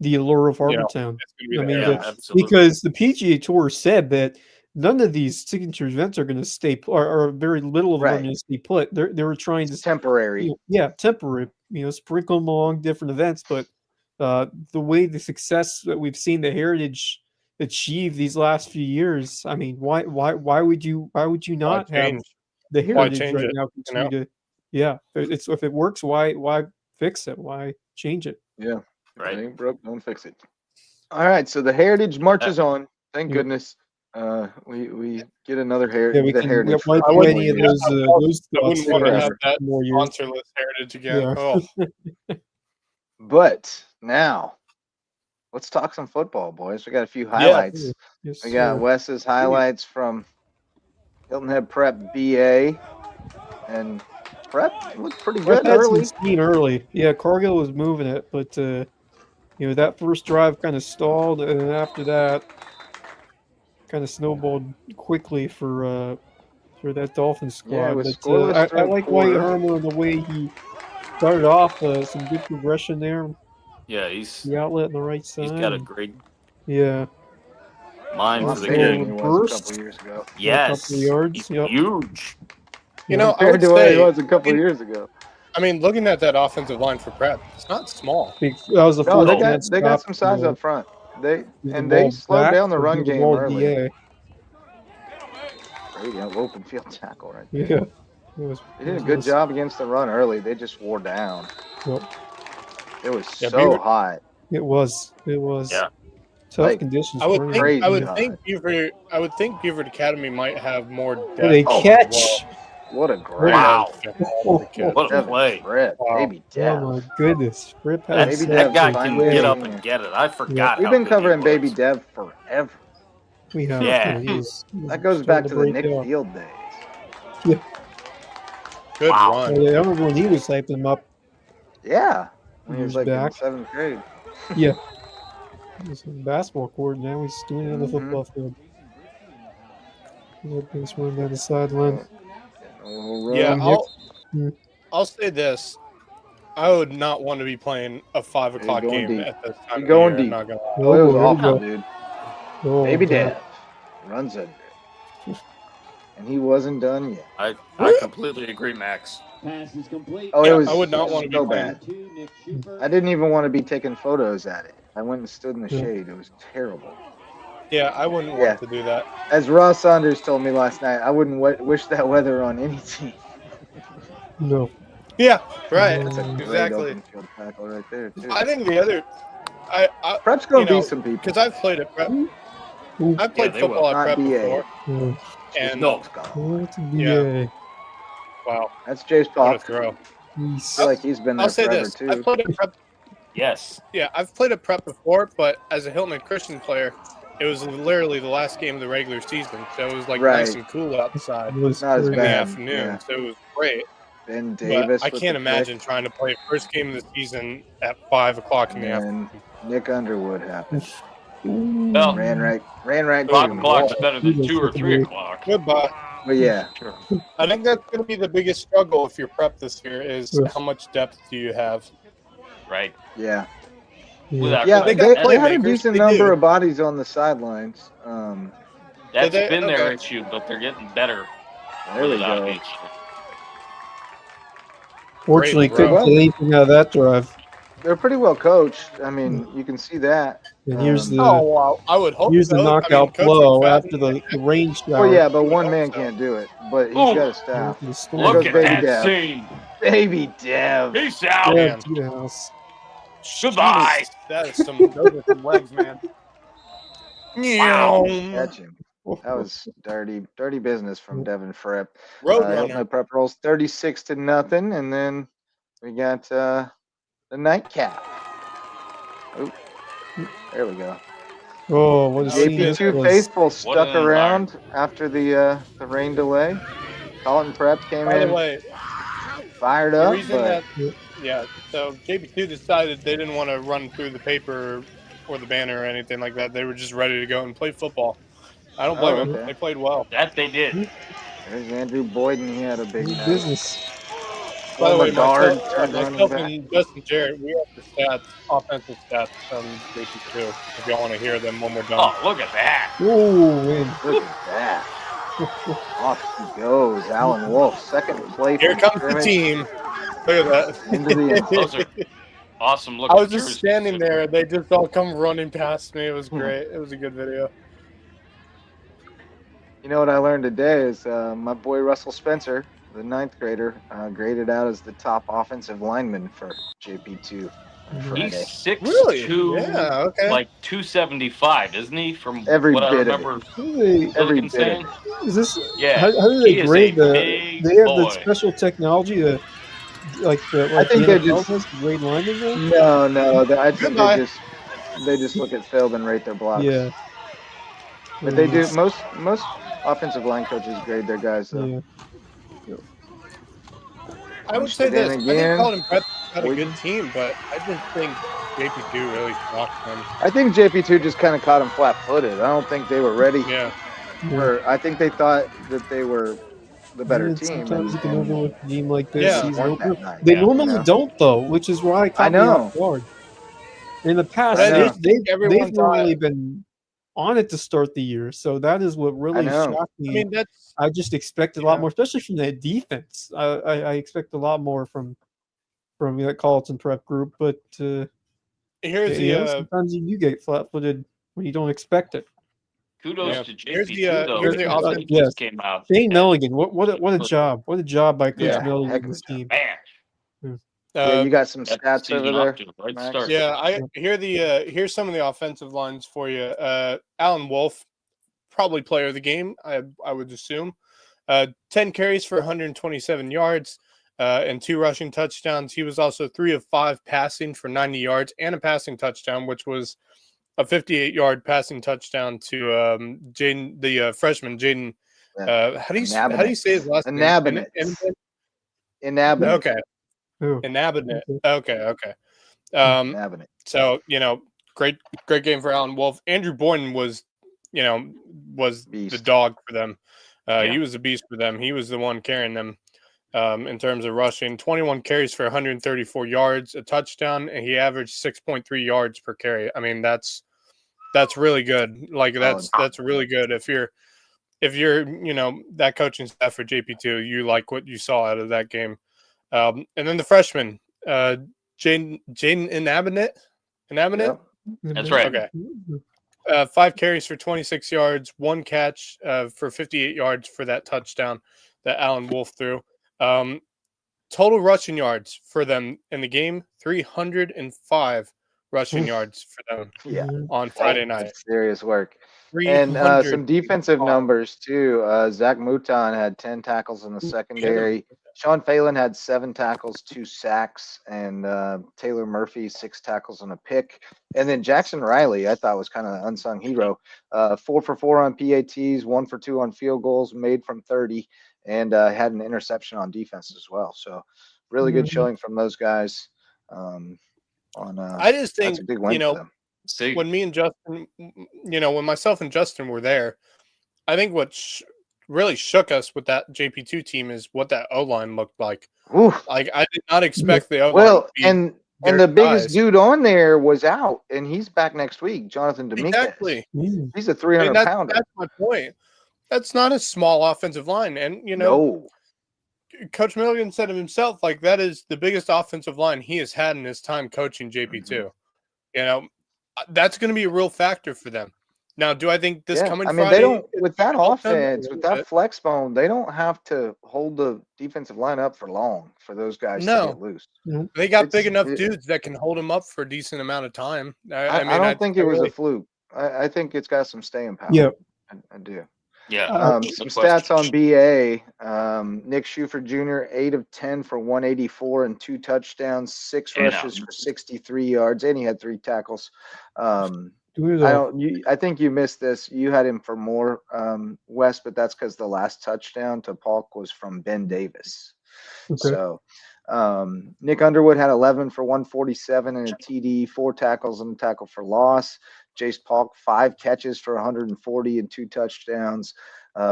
the allure of Harbour Town. I mean, absolutely. because the PGA Tour said that none of these signature events are going to stay, or very little of them are going to stay put. They were trying to temporary, temporary. Sprinkle them along different events, but the way the success that we've seen the Heritage achieve these last few years, I mean, why would you not have the Heritage right now continue to? Yeah, if it works, why fix it? Why change it? Yeah, right. It ain't broke, don't fix it. All right, so the Heritage marches on. Thank goodness. We get another Heritage. Yeah, the Heritage. I wouldn't want to have that sponsorless Heritage again. Yeah. Oh. But now, let's talk some football, boys. We got a few highlights. Yeah. Yes, we got Wes's highlights from Hilton Head Prep BA, and Prep looked pretty good early. Yeah, Cargill was moving it, but that first drive kind of stalled, and then after that, kind of snowballed quickly for that Dolphins squad. Yeah, but I like White Hermer and the way he started off. Some good progression there. Yeah, he's the outlet on the right side. He's got a great mind for the game. Was a couple years ago. Yes, a couple of yards. He's huge. Compared to what he was a couple of years ago. I mean, looking at that offensive line for Prep, it's not small. That was the they got some size up front. They slowed down the run game early. There you go, open field tackle right there. Yeah, they did a good job against the run early. They just wore down. Yep. It was so hot. It was. Yeah. Tough conditions. I would think Buford Academy might have more depth. What a catch! What a great! Wow! What a play! Baby Dev. Oh my goodness! That guy can get up and get it. I forgot. We've been covering Baby Dev forever. We have. Yeah. That goes back to the Nick Field days. Yeah. Good run. Yeah, I remember when he was hyping him up. Yeah. When he was like back. in 7th grade. Yeah. He was on the basketball court. Now he's doing it on the football field. Things running down the sideline. Yeah, I'll say this. I would not want to be playing a 5 o'clock game at this time. Going deep. Not gonna it was awful, dude. Baby Dev runs under it. And he wasn't done yet. I completely agree, Max. Oh, it was. I would not want to be bad. I didn't even want to be taking photos at it. I went and stood in the shade. It was terrible. Yeah, I wouldn't want to do that. As Ross Saunders told me last night, I wouldn't wish that weather on any team. No. Yeah, right. That's a exactly. Open field tackle right there, too. I think the other. Prep's going to be some people. Because I've played at Prep. I've played football at Prep before. And wow. That's Jay's Pop. Throw. I feel like he's been there I'll say forever, this. too. I've played at Prep. Yes. Yeah, I've played at Prep before, but as a Hilton Christian player, it was literally the last game of the regular season, so it was like nice and cool outside not as in bad. the afternoon. So it was great. Ben But Davis. I with can't the imagine trying to play first game of the season at 5 o'clock in pick, the and afternoon. then Nick Underwood happened. Well, Ran right to 5 me. o'clock's better than Kudos 2 or to 3 you. o'clock. Goodbye. But yeah, Sure. I think that's going to be the biggest struggle if you're prep this year is Ugh. how much depth do you have? Right. yeah, Without yeah. They question. got They had a playmakers, decent they number do. of bodies on the sidelines. That's they? been their Okay. issue, but they're getting better There with we it out go. each year. Fortunately, Great couldn't throw. get anything out of that drive. They're pretty well coached. I mean, you can see that. And here's the Oh, wow. I would hope here's so. the I mean, knockout Coach blow McFadden, after the rain Well, shower. yeah, but would one hope man so. can't do it. But he's Ooh, got a staff. The There storm. look goes at Baby that Dev. scene. Baby Dev. Peace out. Yeah, Man. yes. Goodbye. Those are some legs, man. Wow. Catch him. That was dirty business from Devin Fripp. Roadrunner. Illinois Prep rolls 36-0, and then we got the nightcap. Oop, there we go. Oh, what a scene this JP2 was. faithful stuck an around after the rain delay. Colton Prep came By the in way, fired the up, reason but so JP2 decided they didn't want to run through the paper or the banner or anything like that. They were just ready to go and play football. I don't blame them. okay. They played well. That they did. There's Andrew Boyden. He had a big Good night. business. By the way, Former guard myself, turned running myself back. and Justin Jarrett, we have the stats, offensive stats from JP2. If y'all want to hear them when we're done. Oh, look at that. Oh, win. Look at that. Off he goes. Alan Wolf, second play Here from comes the scrimmage team. Look at that. into the end zone. Those are awesome I looking was just jerseys. standing there. They just all come running past me. It was Hmm. great. It was a good video. You know what I learned today is my boy Russell Spencer, the ninth grader, graded out as the top offensive lineman for JP2 on Friday. He's 6'2", Really? Yeah, okay. like 275, isn't he? From Every what I bit of remember Hey, Every Logan bit saying. of it. is this? Yeah, How do they he is grade a the? big They have the boy. special technology to, like the I think the they NFL just does to grade linemen though. no. I think Goodbye. they just look at film and rate their blocks. Yeah. But they do most offensive line coaches grade their guys though. Yeah. I would Punched say it in this. I think again. Colin Prep got a Boyden. good team, but I just think JP2 really shocked them. I think JP2 just kind of caught him flat-footed. I don't think they were ready. Yeah. I think they thought that they were the better And team. sometimes you can overlook a game like this. Yeah. Season weren't opener. that night. They Yeah. normally You know? don't though, which is why it caught me know. off guard. In the past, I know. Everyone they've normally thought- been on it to start the year, so that is what really know. shocked I me. mean, that's I just expected a lot Yeah. more, especially from that defense. I expect a lot more from that Carlton Prep group, but here's you know, the sometimes you do get flat-footed when you don't expect it. Kudos Yeah. to Here's JP2 the, though. here's the because offense. he Yes. just came out. Shane Milligan, what a job! What a job by Coach Yeah, Milligan heck in of a this job. game. Man, Yeah, you got some that stats season over off there. to a great Max? start. Yeah, here's some of the offensive lines for you. Alan Wolf, probably player of the game, I would assume. 10 carries for 127 yards and 2 rushing touchdowns. He was also 3 of 5 passing for 90 yards and a passing touchdown, which was a 58-yard passing touchdown to Jaden, the freshman Jaden. How do you say his last name? Inabinate. Okay, Oh, Inabinate. okay. Okay. Inabinate. So, great game for Alan Wolf. Andrew Boyden was the Beast. dog for them. Yeah. He was a beast for them. He was the one carrying them in terms of rushing. 21 carries for 134 yards, a touchdown, and he averaged 6.3 yards per carry. I mean, that's really good. Like that's really good. If you're that coaching staff for JP2, you like what you saw out of that game. And then the freshman, Jaden Inabinate. Yep. That's right. Okay. 5 carries for 26 yards, 1 catch for 58 yards for that touchdown that Alan Wolf threw. Total rushing yards for them in the game, 305 rushing yards for them Yeah. on Friday That's night. serious work. And 300. some defensive numbers too. Zach Mouton had 10 tackles in the secondary. Sean Phelan had 7 tackles, 2 sacks, and Taylor Murphy 6 tackles and a pick. And then Jackson Riley, I thought was kind of an unsung hero. 4 for 4 on PATs, 1 for 2 on field goals made from 30, and had an interception on defense as well. So really good showing from those guys. I just think, that's a big win for them. When me and Justin, when myself and Justin were there, I think what really shook us with that JP2 team is what that O-line looked like. Oof. Like, I did not expect the O-line Well, to be and the biggest dude on there was out, and he's back next week, Jonathan Dominguez. Exactly. He's a 300-pounder. That's my point. That's not a small offensive line. And, No. Coach Milligan said himself, like, that is the biggest offensive line he has had in his time coaching JP2. That's going to be a real factor for them. Now, do I think this coming Friday? They don't, with that offense, with that flex bone, they don't have to hold the defensive line up for long for those guys to get loose. They got big enough dudes that can hold them up for a decent amount of time. I don't think it was a fluke. I think it's got some staying power. Yeah. I do. Yeah. Some stats on BA. Nick Schuford Jr., 8 of 10 for 184 and 2 touchdowns, 6 rushes for 63 yards, and he had 3 tackles. I think you missed this. You had him for more, Wes, but that's because the last touchdown to Polk was from Ben Davis. Okay. So Nick Underwood had 11 for 147 and a TD, 4 tackles and a tackle for loss. Jace Polk, 5 catches for 140 and 2 touchdowns.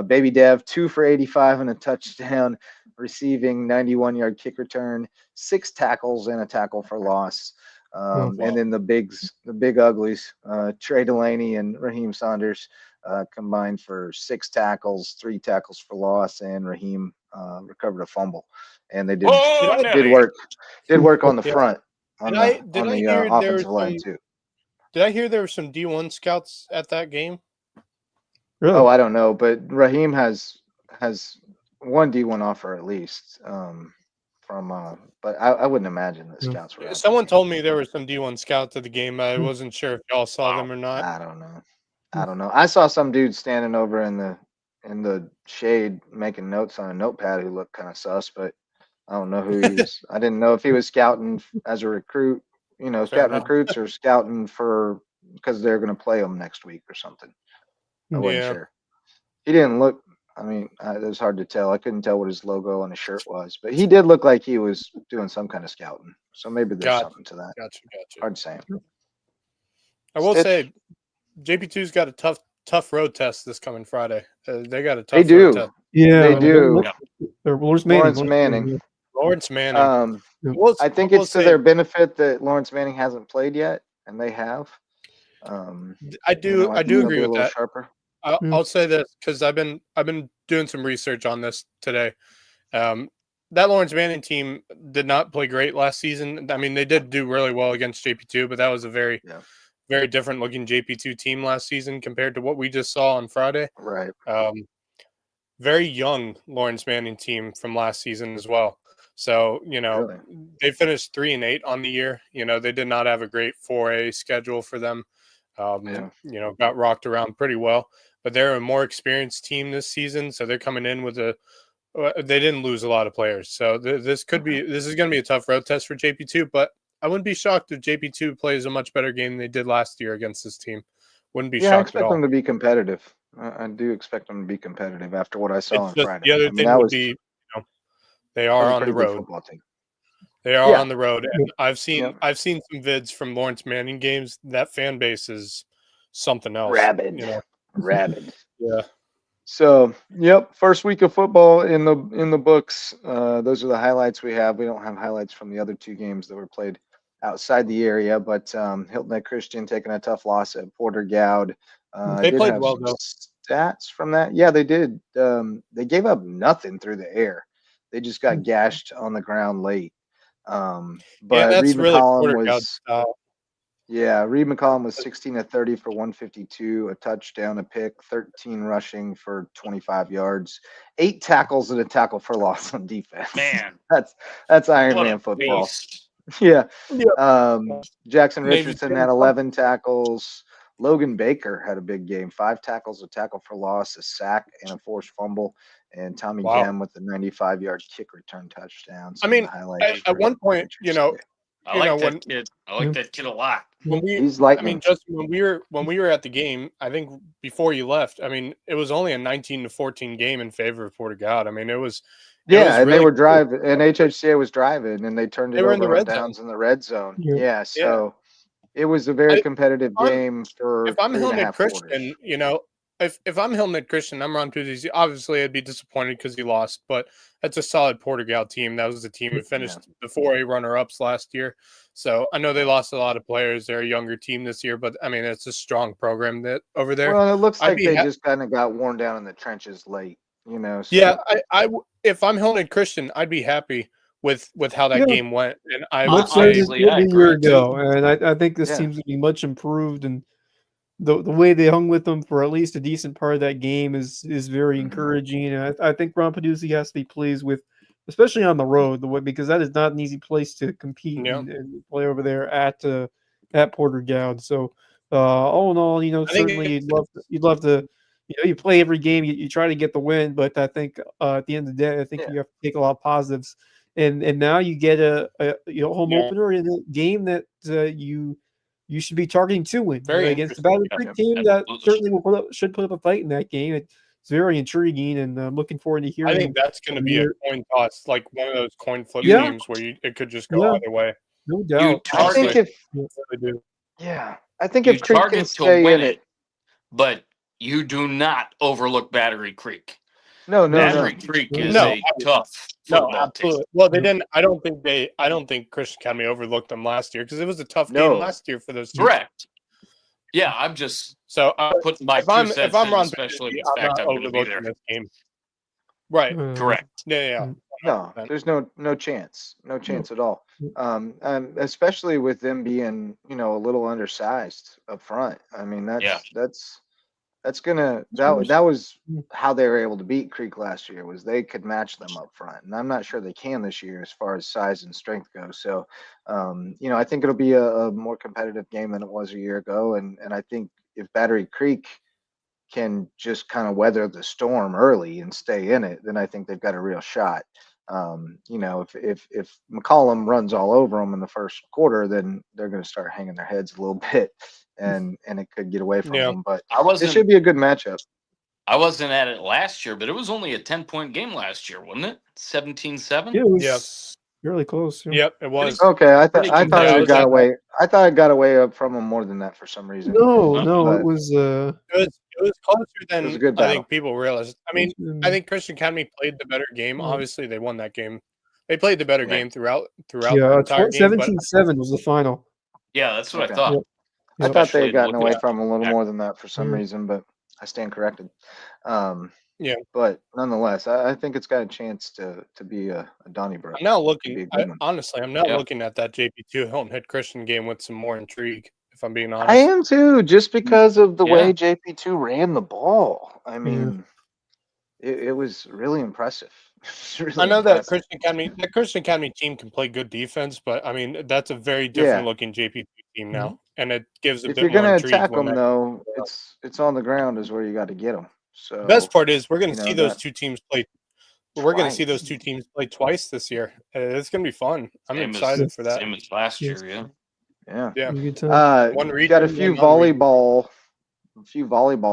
Baby Dev, 2 for 85 and a touchdown, receiving 91-yard kick return, 6 tackles and a tackle for loss. And then the big uglies, Trey Delaney and Raheem Saunders, combined for 6 tackles, 3 tackles for loss, and Raheem recovered a fumble. And they did work on the front on the offensive line too. Did I hear there were some D1 scouts at that game? Really? Oh, I don't know, but Raheem has one D1 offer at least. But I wouldn't imagine the scouts were. Someone told me there were some D1 scouts at the game. I wasn't sure if y'all saw them or not. I don't know. I saw some dude standing over in the shade making notes on a notepad who looked kind of sus, but I don't know who he was. I didn't know if he was scouting as a recruit, scouting recruits or scouting because they're going to play them next week or something. I wasn't sure. He didn't look. I mean, it was hard to tell. I couldn't tell what his logo on his shirt was, but he did look like he was doing some kind of scouting. So maybe there's something to that. Gotcha. Hard to say. I will say, JP2's got a tough road test this coming Friday. They got a tough road test. Yeah, they do. Lawrence Manning. Lawrence Manning. I think it's to their benefit that Lawrence Manning hasn't played yet, and they have. I do agree with that. Sharper. I'll say this because I've been doing some research on this today. That Lawrence Manning team did not play great last season. I mean, they did do really well against JP2, but that was a very different looking JP2 team last season compared to what we just saw on Friday. Right. Very young Lawrence Manning team from last season as well. So, they finished 3-8 on the year. They did not have a great 4A schedule for them. Got rocked around pretty well, but they're a more experienced team this season. So they're coming in with they didn't lose a lot of players. So this is going to be a tough road test for JP2, but I wouldn't be shocked if JP2 plays a much better game than they did last year against this team. Wouldn't be shocked I expect at all. them to be competitive. I do expect them to be competitive after what I saw on Friday. The other thing would be, they are on the road. They are on the road, and I've seen some vids from Lawrence Manning games. That fan base is something else. Rabid. Yeah. So, first week of football in the books. Those are the highlights we have. We don't have highlights from the other 2 games that were played outside the area, but Hilton Head Christian taking a tough loss at Porter Goud. They played well, though. Stats from that, yeah, they did. They gave up nothing through the air. They just got gashed on the ground late. But that's Reed really McCollum was Reed McCollum was 16 of 30 for 152, a touchdown, a pick, 13 rushing for 25 yards, 8 tackles and a tackle for loss on defense. Man, that's Iron Man football. Beast. Jackson Richardson had 11 tackles. Logan Baker had a big game, 5 tackles, a tackle for loss, a sack, and a forced fumble. And Tommy Gem with the 95-yard kick return touchdown. I mean, at one point, I like that kid. I like that kid a lot. He's I lightning. mean, Justin, when we were at the game, I think before you left, I mean, it was only a 19-14 game in favor of Portugal. I mean, it was Yeah, and they really were cool. driving, and HHCA was driving, and they turned it They were in over the on red zone. downs in the red zone. Yeah. Yeah, so it was a very competitive game for If I'm 3.5 Hilton quarters. Christian, you know, if I'm Hilton Christian, I'm Ron Puzzi. Obviously, I'd be disappointed because he lost, but that's a solid Portugal team. That was the team who finished the 4A runner-ups last year. So I know they lost a lot of players. They're a younger team this year, but I mean, it's a strong program that over there. Well, it looks I'd like be they ha- just kind of got worn down in the trenches late, you know. So. Yeah, if I'm Hilton Christian, I'd be happy with how that Yeah. game went, and Much better than honestly, I a year agree, too. ago, and I think this Yeah. seems to be much improved. And the way they hung with them for at least a decent part of that game is very encouraging. And I think Ron Peduzzi has to be pleased with, especially on the road, because that is not an easy place to compete and play over there at Portugal. So all in all, you know, I think certainly you'd love to. You know, you play every game, you try to get the win, but I think at the end of the day, I think you have to take a lot of positives. And now you get a home opener in a game that you should be targeting to win against the Battery Creek team that certainly should put up a fight in that game. It's very intriguing, and I'm looking forward to hearing. I think that's going to be a coin toss, like one of those coin flip games where it could just go either way. No doubt. I think if I think if Creek can stay in it, but you do not overlook Battery Creek. No. Battery Creek is a tough football team. Well, they didn't. I don't think Christian Academy overlooked them last year because it was a tough game last year for those two. Correct. Yeah, I'm just putting my 2 cents if I'm in, Ron especially Peduzzi, the fact I'm going to be overlooking there. this game. Right. Correct. Yeah. No, there's no chance at all. Especially with them being, you know, a little undersized up front. I mean, that was how they were able to beat Creek last year, was they could match them up front, and I'm not sure they can this year as far as size and strength go. So, you know, I think it'll be a more competitive game than it was a year ago, and I think if Battery Creek can just kind of weather the storm early and stay in it, then I think they've got a real shot. You know, if McCollum runs all over them in the first quarter, then they're going to start hanging their heads a little bit, and it could get away from them. But it should be a good matchup. I wasn't at it last year, but it was only a 10-point game last year, wasn't it? 17-7. Yeah, it was really close. Yep, it was. Okay, I thought it got away. I thought it got away up from them more than that for some reason. No, but it was. It was closer than was a good I battle. think people realized. I mean, I think Christian Academy played the better game. Obviously, they won that game. They played the better game throughout the entire game. 17-7 was the final. Yeah, that's what Okay. I thought. I thought they Especially had gotten looking away at- from them a little more than that for some reason, but I stand corrected. But nonetheless, I think it's got a chance to be a Donnybrook. I'm now Be a looking. good one. Honestly, I'm now looking at that JP2 Hilton Head Christian game with some more intrigue. If I'm being honest, I am too, just because of the way JP2 ran the ball. I mean, it was really impressive. Really I know impressive. that Christian Academy team can play good defense, but I mean that's a very different looking JP2 team now, and it gives a If bit you're more gonna intrigue. attack them, though, it's on the ground is where you got to get them. So The best part is we're going to you know, see those that- two teams play. We're going to see those two teams play twice this year. It's going to be fun. I'm excited for that. Same as last year, Yeah. Yeah. One got a few volleyball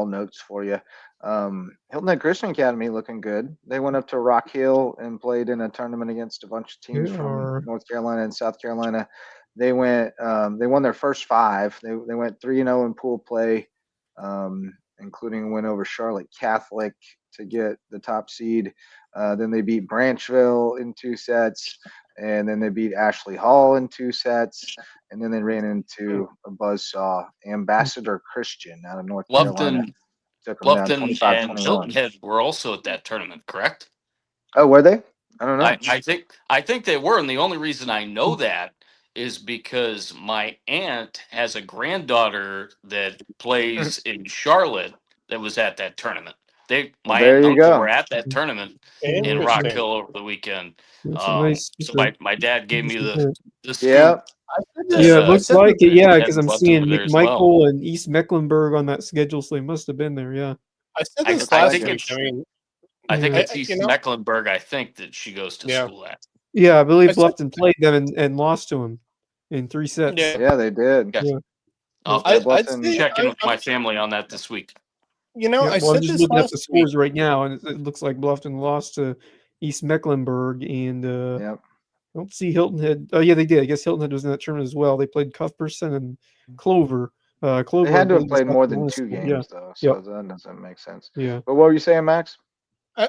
notes for you. Hilton Head Christian Academy looking good. They went up to Rock Hill and played in a tournament against a bunch of teams from North Carolina and South Carolina. They won their first 5. They went 3-0 in pool play, including a win over Charlotte Catholic to get the top seed. Then they beat Branchville in 2 sets, and then they beat Ashley Hall in 2 sets, and then they ran into a buzzsaw, Ambassador Christian out of North Carolina. Took them down Bluffton 25-21. and Hilton Head were also at that tournament, correct? Oh, were they? I don't know. I think they were, and the only reason I know that is because my aunt has a granddaughter that plays in Charlotte that was at that tournament. My aunt and uncle were at that tournament in Rock Hill over the weekend. So my dad gave me the scoop. Yeah. It looks like it. Yeah, because I'm Bluffton seeing over there as McMichael and East Mecklenburg on that schedule, so they must have been there. Yeah. I said this I last think week. it's- I think it's East Mecklenburg. I think that she goes to school at. Yeah, I believe Bluffton played them and lost to him in 3 sets. Yeah, they did. Yeah. I'll Yeah, have to I'd Bluffton. say check in with my family on that this week. you know, Yeah, I well, I'm said just this looking up the last week. scores right now, and it looks like Bluffton lost to East Mecklenburg, and Yep. I don't see Hilton Head. Oh, yeah, they did. I guess Hilton Head was in that tournament as well. They played Cuthbertson and Clover. Clover, They had to I have believe, is played not more the than lowest 2 score. games, Yeah, though, yep, so that doesn't make sense. yeah. But what were you saying, Max? I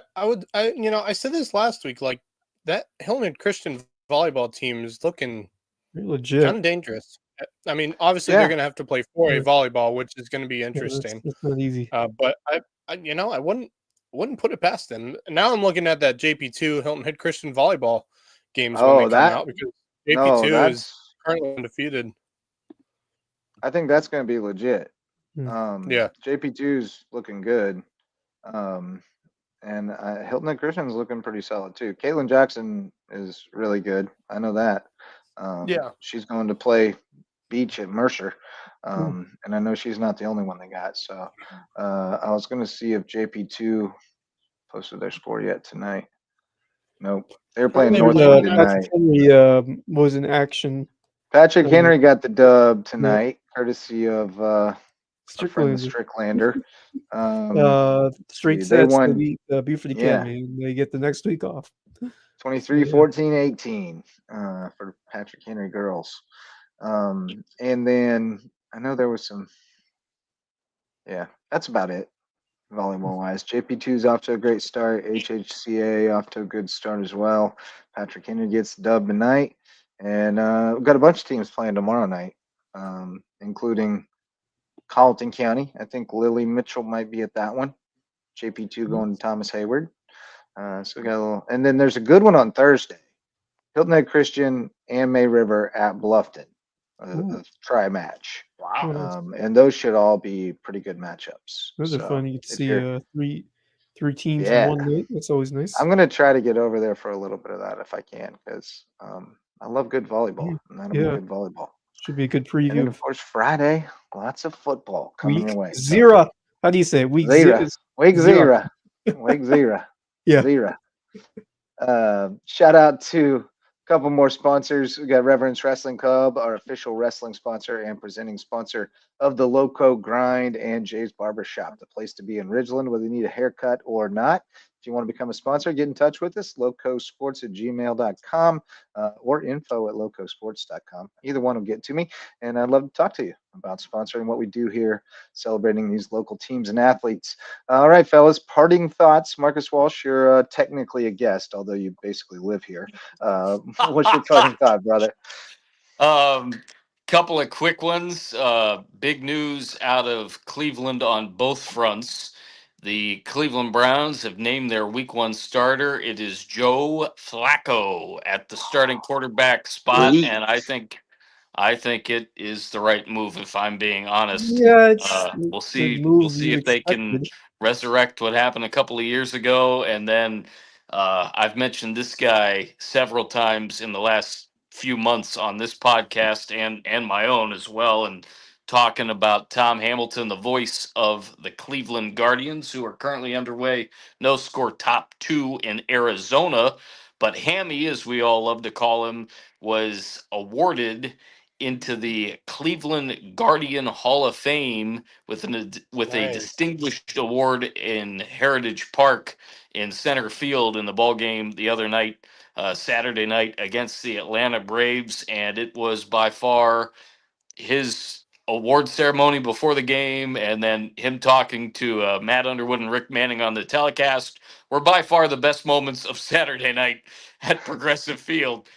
said this last week. Like that Hilton Head Christian volleyball team is looking Pretty legit. kind of dangerous. I mean, obviously Yeah. they're going to have to play 4A Yeah. volleyball, which is going to be Yeah, interesting. that's not easy. But I wouldn't put it past them. Now I'm looking at that JP2 Hilton Head Christian volleyball games when Oh, they come that out because no, JP2 is that's. currently undefeated. I think that's going to be legit. Yeah. JP2's looking good. And Hilton Head Christian's looking pretty solid too. Caitlin Jackson is really good. I know that. Yeah. She's going to play beach at Mercer. And I know she's not the only one they got. So I was going to see if JP2 posted their score yet tonight. Nope. They were playing They were Northland playing tonight. Patrick Henry was in action. Patrick Henry got the dub Yeah. tonight, courtesy of our friend the Strickland. Stricklander. Straight they sets. won. They beat Buford Yeah. Academy, and they get the next week off. 23-14-18 for Patrick Henry girls. And then I know there was some. Yeah, that's about it. Volleyball wise, JP2's off to a great start. HHCA off to a good start as well. Patrick Henry gets the dub tonight. And we've got a bunch of teams playing tomorrow night, including Colleton County. I think Lily Mitchell might be at that one. JP2 going to Thomas Hayward. So we got a little, and then there's a good one on Thursday. Hilton Head Christian and May River at Bluffton, a try match. Wow. And those should all be pretty good matchups. Those are So fun. You get to if see you're- three teams Yeah. in one night. That's always nice. I'm gonna try to get over there for a little bit of that if I can, because I love good volleyball. And that'll be Yeah. good volleyball. Should be a good And preview then of of course Friday, lots of football coming week your way. zero. How do you say it? Week Zero. zero? Week Zero. zero. Week zero. Yeah. Zero. Shout out to a couple more sponsors. We got Reverence Wrestling Club, our official wrestling sponsor and presenting sponsor of the Loco Grind and Jay's Barbershop, the place to be in Ridgeland, whether you need a haircut or not. If you want to become a sponsor, get in touch with us, LowcoSports@gmail.com or info@LowcoSports.com. Either one will get to me, and I'd love to talk to you about sponsoring what we do here, celebrating these local teams and athletes. All right, fellas, parting thoughts. Marcus Walsh, you're technically a guest, although you basically live here. What's your parting thought, brother? Couple of quick ones. Big news out of Cleveland on both fronts. The Cleveland Browns have named their week 1 starter. It is Joe Flacco at the starting quarterback spot, Sweet. and I think it is the right move. If I'm being honest, Yeah, it's we'll the see. move We'll see you if they can expected. resurrect what happened a couple of years ago, and then I've mentioned this guy several times in the last few months on this podcast and my own as well, and talking about Tom Hamilton, the voice of the Cleveland Guardians, who are currently underway, no score top 2 in Arizona. But Hammy, as we all love to call him, was awarded into the Cleveland Guardian Hall of Fame with a Nice. distinguished award in Heritage Park in center field in the ball game the other night, Saturday night against the Atlanta Braves, and it was by far his award ceremony before the game, and then him talking to Matt Underwood and Rick Manning on the telecast were by far the best moments of Saturday night at Progressive Field.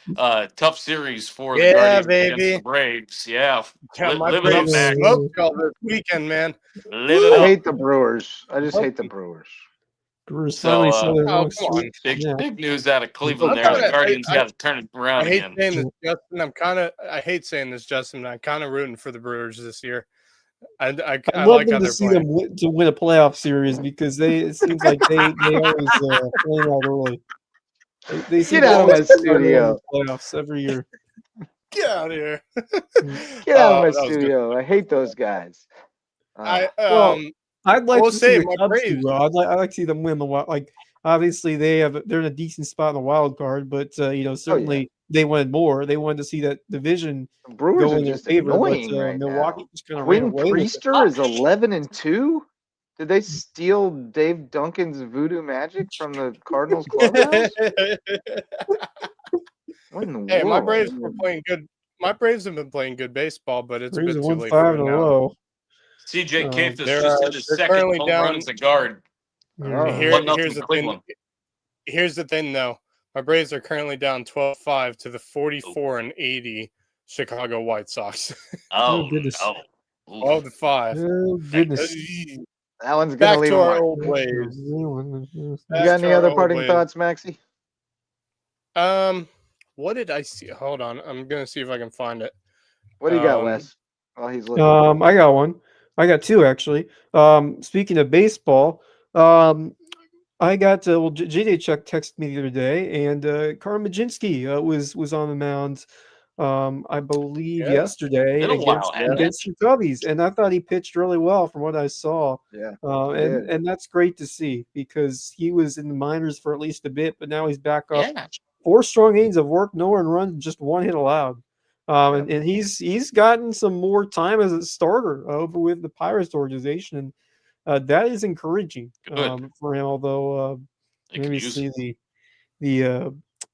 Tough series for the Yeah, Guardians against baby. the Braves. Yeah, Yeah, my live it up, Braves Max. smoked y'all this weekend, man. Live it I up. hate the Brewers. I just hate the Brewers. Brewers So, finally saw their oh, long come on. streak. Yeah. Big news out of Cleveland I'm there. The kinda- Guardians I- got to turn it around I hate again. saying this, Justin. I hate saying this, Justin. I'm kind of rooting for the Brewers this year. I I'd like love how them to they're see playing. them to win a playoff series because it seems like they always flame out early. They seem Get out of to my always start early in studio. the playoffs every year. Get out of here. Get out of my that was good. studio. I hate those guys. I Well, I'd like will to see say the my Cubs do Braves. well. I'd like to see them win the like. obviously they're in a decent spot in the wild card, but certainly they wanted more. They wanted to see that division The Brewers go are in their just favor, but annoying right Milwaukee now. just kind of ran Quinn away with it. Priester is 11-2. Did they steal Dave Duncan's voodoo magic from the Cardinals clubhouse? What in the Hey, my world? Braves were playing good. My Braves have been playing good baseball, but it's a Braves bit have too won late 5 for in it a now. row. CJ Kafis They're, just hit his they're second currently home down- run as a guard. Oh. Here's 1-0 the Cleveland. thing. Here's the thing, though. My Braves are currently down 12-5 to the 44-80 Chicago White Sox. Oh, goodness. no. Oof. 12-5. Oh goodness. That one's gonna Back leave to him our alone. old ways. You Back got to any our other old parting ways. thoughts, Maxie? What did I see? Hold on, I'm gonna see if I can find it. What do you got, Wes? While he's looking. I got one. I got two actually. Speaking of baseball, I got JJ Chuck texted me the other day, and Carl Majinski was on the mound. I believe Yeah. yesterday Been a while, hasn't it? against the Cubbies, and I thought he pitched really well from what I saw. Yeah. And that's great to see because he was in the minors for at least a bit, but now he's back up. Yeah. 4 strong innings of work, no earned runs, just 1 hit allowed. Yep. And he's gotten some more time as a starter over with the Pirates organization, and that is encouraging Good. for him. Although They could maybe use see it.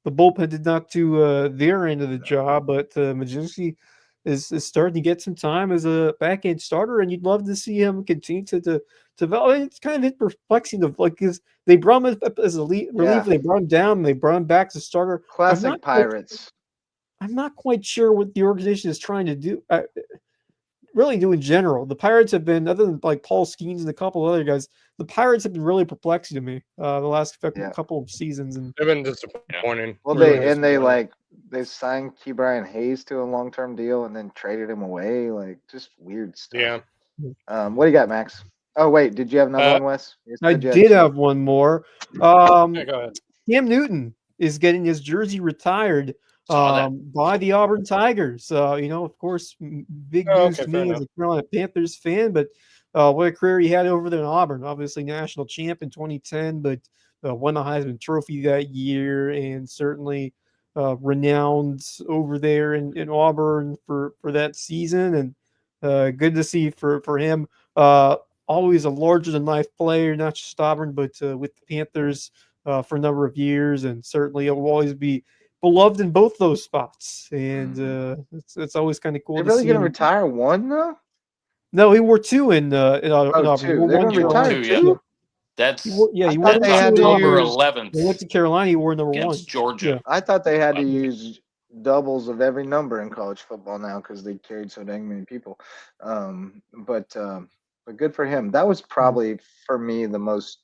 the bullpen did not do their end of the job, but Majinski is starting to get some time as a back end starter, and you'd love to see him continue to develop. It's kind of perplexing of like because they brought him up as a relief, they brought him down, they brought him back as a starter. Classic Pirates. I'm not quite sure what the organization is trying to do. Really do in general. The Pirates have been, other than like Paul Skeens and a couple of other guys, the Pirates have been really perplexing to me the last couple of seasons. And They've been disappointing. Well, they signed Key Brian Hayes to a long-term deal and then traded him away. Like just weird stuff. Yeah. What do you got, Max? Oh wait, did you have another one, Wes? You I said you had did two. have one more. Yeah, go ahead. Cam Newton is getting his jersey retired Saw that. by the Auburn Tigers. Of course, big news to me as a Carolina Panthers fan, but what a career he had over there in Auburn. Obviously, national champ in 2010, but won the Heisman Trophy that year, and certainly renowned over there in Auburn for that season. And good to see for him. Always a larger than life player, not just Auburn, but with the Panthers for a number of years, and certainly it will always be beloved in both those spots. And it's always kind of cool. They're to really see gonna him. retire one though? No, he wore 2 in Auburn. He Two. wore They're one gonna in retire Carolina. two? That's He thought wore they number had 2 in to Auburn. use- 11th They went to Carolina. He wore number 1. against Georgia. Yeah. I thought they had to Wow. use doubles of every number in college football now because they carried so dang many people. But good for him. That was probably for me the most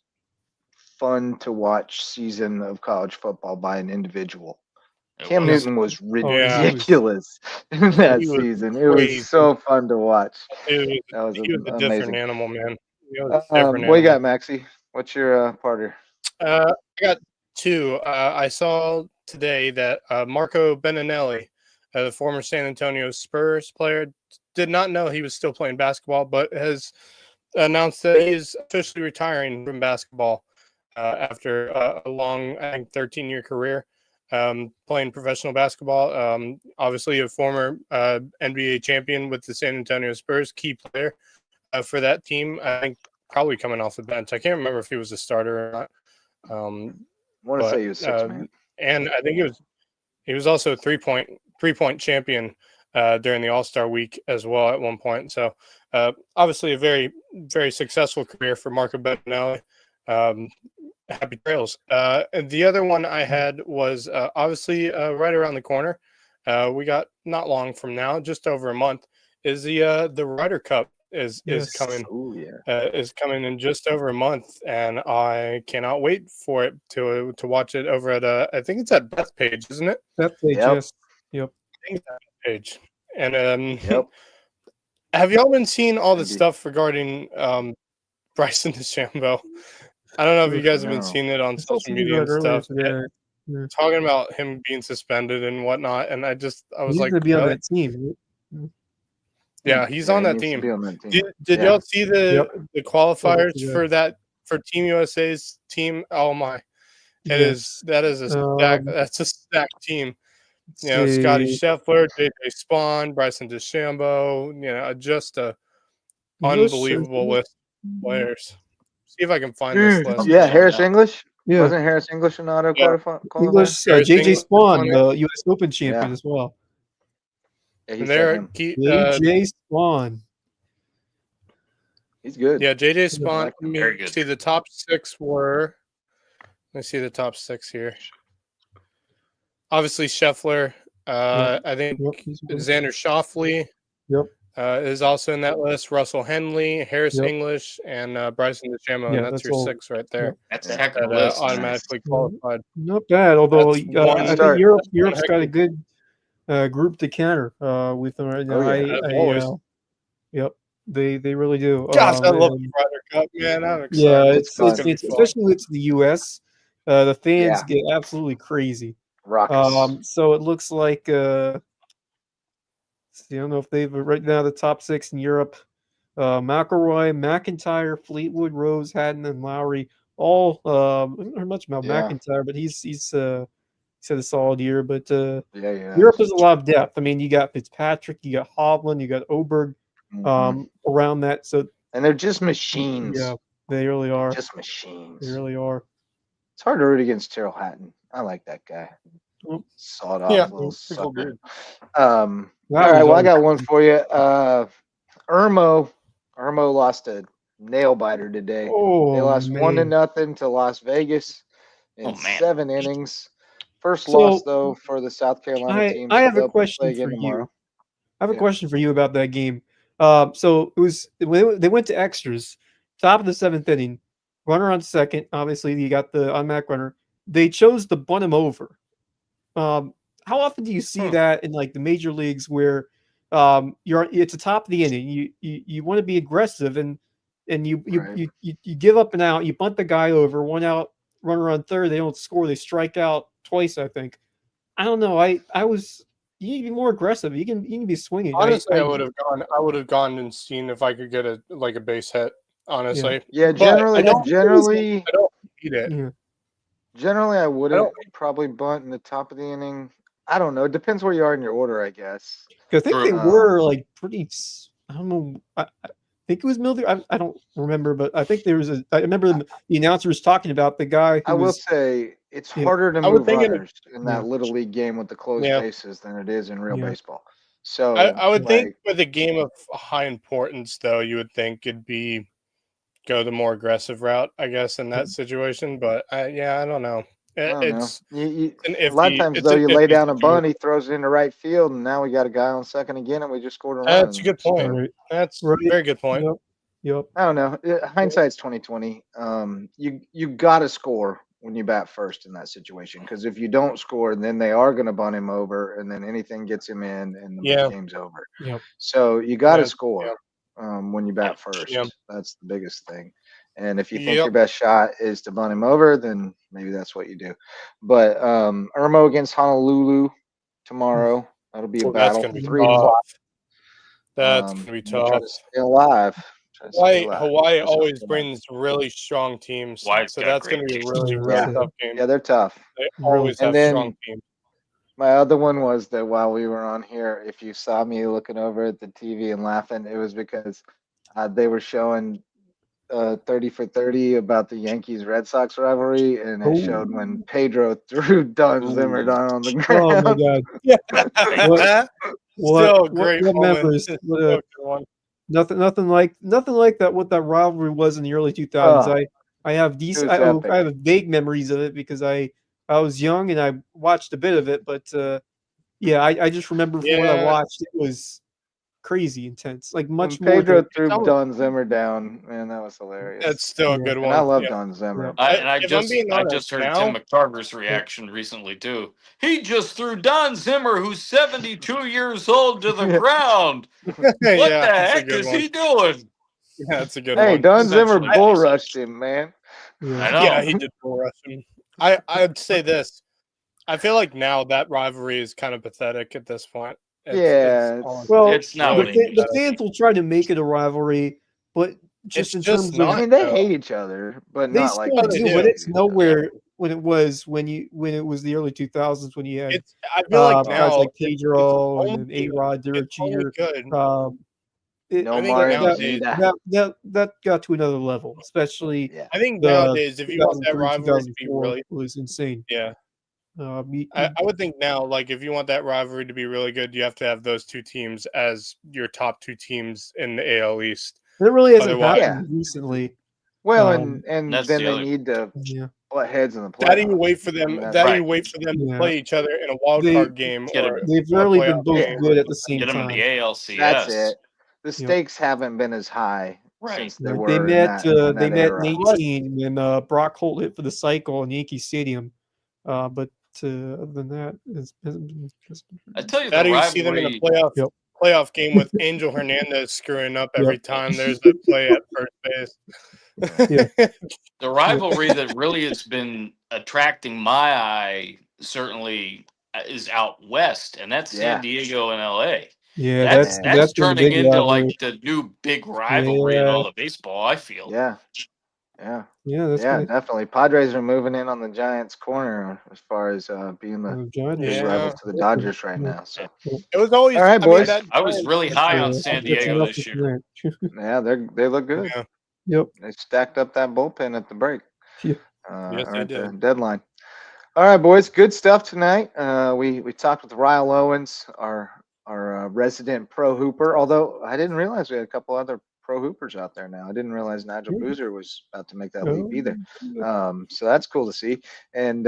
fun to watch season of college football by an individual. Cam Newton was ridiculous in that season. It was so fun to watch. He was a different animal, man. He was a different what you got, animal. Maxie? What's your parter? I got 2. I saw today that Marco Beninelli, the former San Antonio Spurs player, did not know he was still playing basketball, but has announced that he is officially retiring from basketball after a long, I think, 13-year career playing professional basketball. Obviously, a former NBA champion with the San Antonio Spurs, key player for that team. I think probably coming off the bench. I can't remember if he was a starter or not. I want to say he was 6 man. And I think he was also a three-point champion during the All-Star week as well at one point. So obviously a very, very successful career for Marco Beninelli. Happy trails. And the other one I had was obviously right around the corner. We got not long from now, just over a month, is the Ryder Cup is coming. Oh yeah. Is coming in just over a month, and I cannot wait for it to watch it over at I think it's at Bethpage, isn't it? Bethpage, yes. Yep. I think it's at Bethpage. And have y'all been seeing all the stuff regarding Bryson DeChambeau? I don't know if you guys have been seeing it on social media and stuff. Talking about him being suspended and whatnot, and I was like, to be on that team. Yeah, he's on that team. Did y'all see the qualifiers for Team USA's team? Oh my! That is a stack. That's a stacked team. You know, Scotty Scheffler, JJ Spawn, Bryson DeChambeau. Just a unbelievable list of players. See if I can find this list. Yeah, Harris English. Yeah. Wasn't Harris English in the auto qualifier? English, Harris JJ English Spawn, on the U.S. Open champion as well. Yeah, And there, JJ Spawn. He's good. Yeah, JJ Spawn. like him. Very good. See, the top 6 were. Let me see the top 6 here. Obviously, Scheffler. I think Xander Schauffele is also in that list. Russell Henley, Harris English, and Bryson DeChambeau. And that's your all, 6 right there. That's a heck of a list. Automatically qualified. Not bad, although I think Europe's got a good group to counter with them right now. Yep, they really do. Gosh, I love the Ryder Cup, man. I'm excited. Yeah, it's especially with the U.S. The fans get absolutely crazy. So it looks like I don't know if they've right now the top 6 in Europe. McIlroy, McIntyre, Fleetwood, Rose, Hatton, and Lowry. All I don't know much about McIntyre, but he's had a solid year. But Europe has a lot of depth. I mean, you got Fitzpatrick, you got Hovland, you got Oberg around that. So and they're just machines. Yeah, they really are. Just machines. They really are. It's hard to root against Tyrrell Hatton. I like that guy. Sawed off little sucker. All right, well, I got one for you. Irmo lost a nail biter today. They lost 1-0 to Las Vegas in 7 innings. First loss though for the South Carolina team. I have a question for you. I have a question for you about that game. So it was they went to extras, top of the 7th inning, runner on second. Obviously, you got the automatic runner. They chose to bunt him over. How often do you see that in like the major leagues where it's the top of the inning, you want to be aggressive and you give up an out, you bunt the guy over, 1 out, runner on third, they don't score, they strike out twice, I think. I don't know. You need to be more aggressive. You can be swinging. Honestly, I would have gone and seen if I could get a base hit. Honestly, generally, I don't need it. Yeah. Generally, I wouldn't probably bunt in the top of the inning. I don't know. It depends where you are in your order, I guess. Because I think they were like pretty. I don't know. I think it was Milder. I don't remember, but I think there was I remember the announcer was talking about the guy. I will say it's harder to move runners in that little league game with the closed bases than it is in real baseball. So I would think with a game of high importance, though, you would think it'd be go the more aggressive route, I guess, in that situation. But I don't know. A lot of times, though, you lay down a bunt, he throws it into right field, and now we got a guy on second again, and we just scored a run. That's a good point. That's a very good point. Yep. I don't know. Hindsight's 20/20. You got to score when you bat first in that situation, because if you don't score, then they are going to bunt him over, and then anything gets him in, and the game's over. Yep. So you got to score when you bat first. Yep. That's the biggest thing. And if you think your best shot is to bunt him over, then maybe that's what you do. But Irmo against Honolulu tomorrow. That'll be a battle. That's going to be 3 o'clock. That's going to be tough. Try to stay alive. Hawaii always brings really strong teams. So that's going to be a really tough game. Yeah, they're tough. They always have strong teams. My other one was that while we were on here, if you saw me looking over at the TV and laughing, it was because they were showing 30 for 30 about the Yankees-Red Sox rivalry, and it showed when Pedro threw Don Zimmer down on the ground. Oh, my God. What great memories. Nothing like that, what that rivalry was in the early 2000s. I have I have vague memories of it because I was young and I watched a bit of it, but I just remember from what I watched, it was crazy intense, like much when more. Pedro threw Don Zimmer down, man, that was hilarious. That's still a good one. And I love Don Zimmer. I just heard Tim McCarver's reaction recently too. He just threw Don Zimmer, who's 72 years old, to the ground. What the heck is he doing? Yeah, that's a good one. Hey, Don Zimmer bull rushed him, man. I know. Yeah, he did bull rush him. I'd say this. I feel like now that rivalry is kind of pathetic at this point. It's not. The fans will try to make it a rivalry, but just in terms of, they hate each other, but they not still like do. But it's nowhere when it was the early 2000s when you had I feel like guys now like it's Pedro only- and A-Rod, Derek it's only Jeter. good. No I think Mario nowadays- Zeta. That got to another level, especially Yeah. I think the nowadays, if you want that 2003, rivalry to be 2004 really, was insane. yeah, You- I would think now, like if you want that rivalry to be really good, you have to have those two teams as your top two teams in the AL East. It really hasn't Otherwise- happened recently. Well, Um, and that's then the they other- need to Yeah. butt heads in the playoffs. That you wait for them. I mean, That Right. you wait for them Yeah. to play each other in a wild They- card game, Get 'em- or They've a rarely been playoff both game. good at the same Get them in time. the ALCS. That's it. The stakes haven't been as high Right. since they Like, were they in met. that, in They that met era. in 18 when Brock Holt hit for the cycle in Yankee Stadium. But other than that, hasn't been. I tell you, That the or you see them in a rivalry. playoff game with Angel Hernandez screwing up every time there's a play at first base. Yeah. The rivalry that really has been attracting my eye certainly is out west, and that's Yeah. San Diego and LA. Yeah, That's that's been the turning big into rivalry. like the new big rivalry in Yeah. all the baseball, I feel. Yeah. Yeah, that's Yeah, been definitely. Padres are moving in on the Giants' corner as far as being the Giant. big Yeah. rival to the Dodgers right now. So It was always. All right, I mean, boys. that I was Giants- really high on Yeah, San that's Diego enough this for year. that. yeah, they look good. Yeah. Yep. They stacked up that bullpen at the break. Yeah. Yes, or they at the did. deadline. All right, boys. Good stuff tonight. We talked with Ryle Owens, our resident pro hooper. Although I didn't realize we had a couple other pro hoopers out there now. I didn't realize Nigel Yeah. Boozer was about to make that leap either. Oh, So that's cool to see. And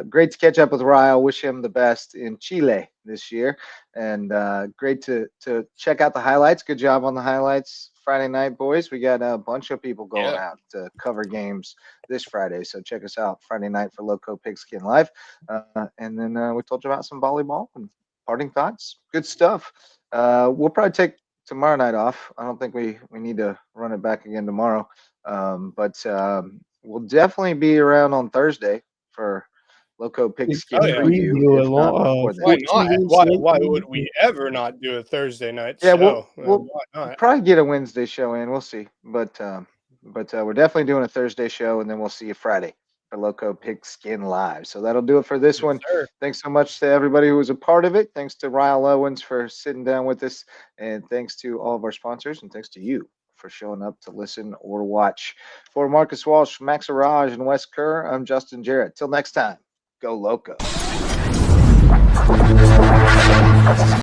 great to catch up with Ryle. Wish him the best in Chile this year. And great to check out the highlights. Good job on the highlights Friday night, boys. We got a bunch of people going Yeah. out to cover games this Friday. So check us out Friday night for Loco Pigskin Live. And then we told you about some volleyball and parting thoughts. Good stuff. We'll probably take tomorrow night off. I don't think we need to run it back again tomorrow. But we'll definitely be around on Thursday for Loco Pigskin Oh, yeah. preview. Preview If not before then. Why 14 not? games Why? tonight. Why would we ever not do a Thursday night Yeah, show? we'll Why not? probably get a Wednesday show in. We'll see. But we're definitely doing a Thursday show, and then we'll see you Friday for Loco Pigskin Live. So that'll do it for this one. Sir. Thanks so much to everybody who was a part of it. Thanks to Ryle Owens for sitting down with us, and thanks to all of our sponsors, and thanks to you for showing up to listen or watch. For Marcus Walsh, Max Araj, and Wes Kerr, I'm Justin Jarrett. Till next time, go Loco.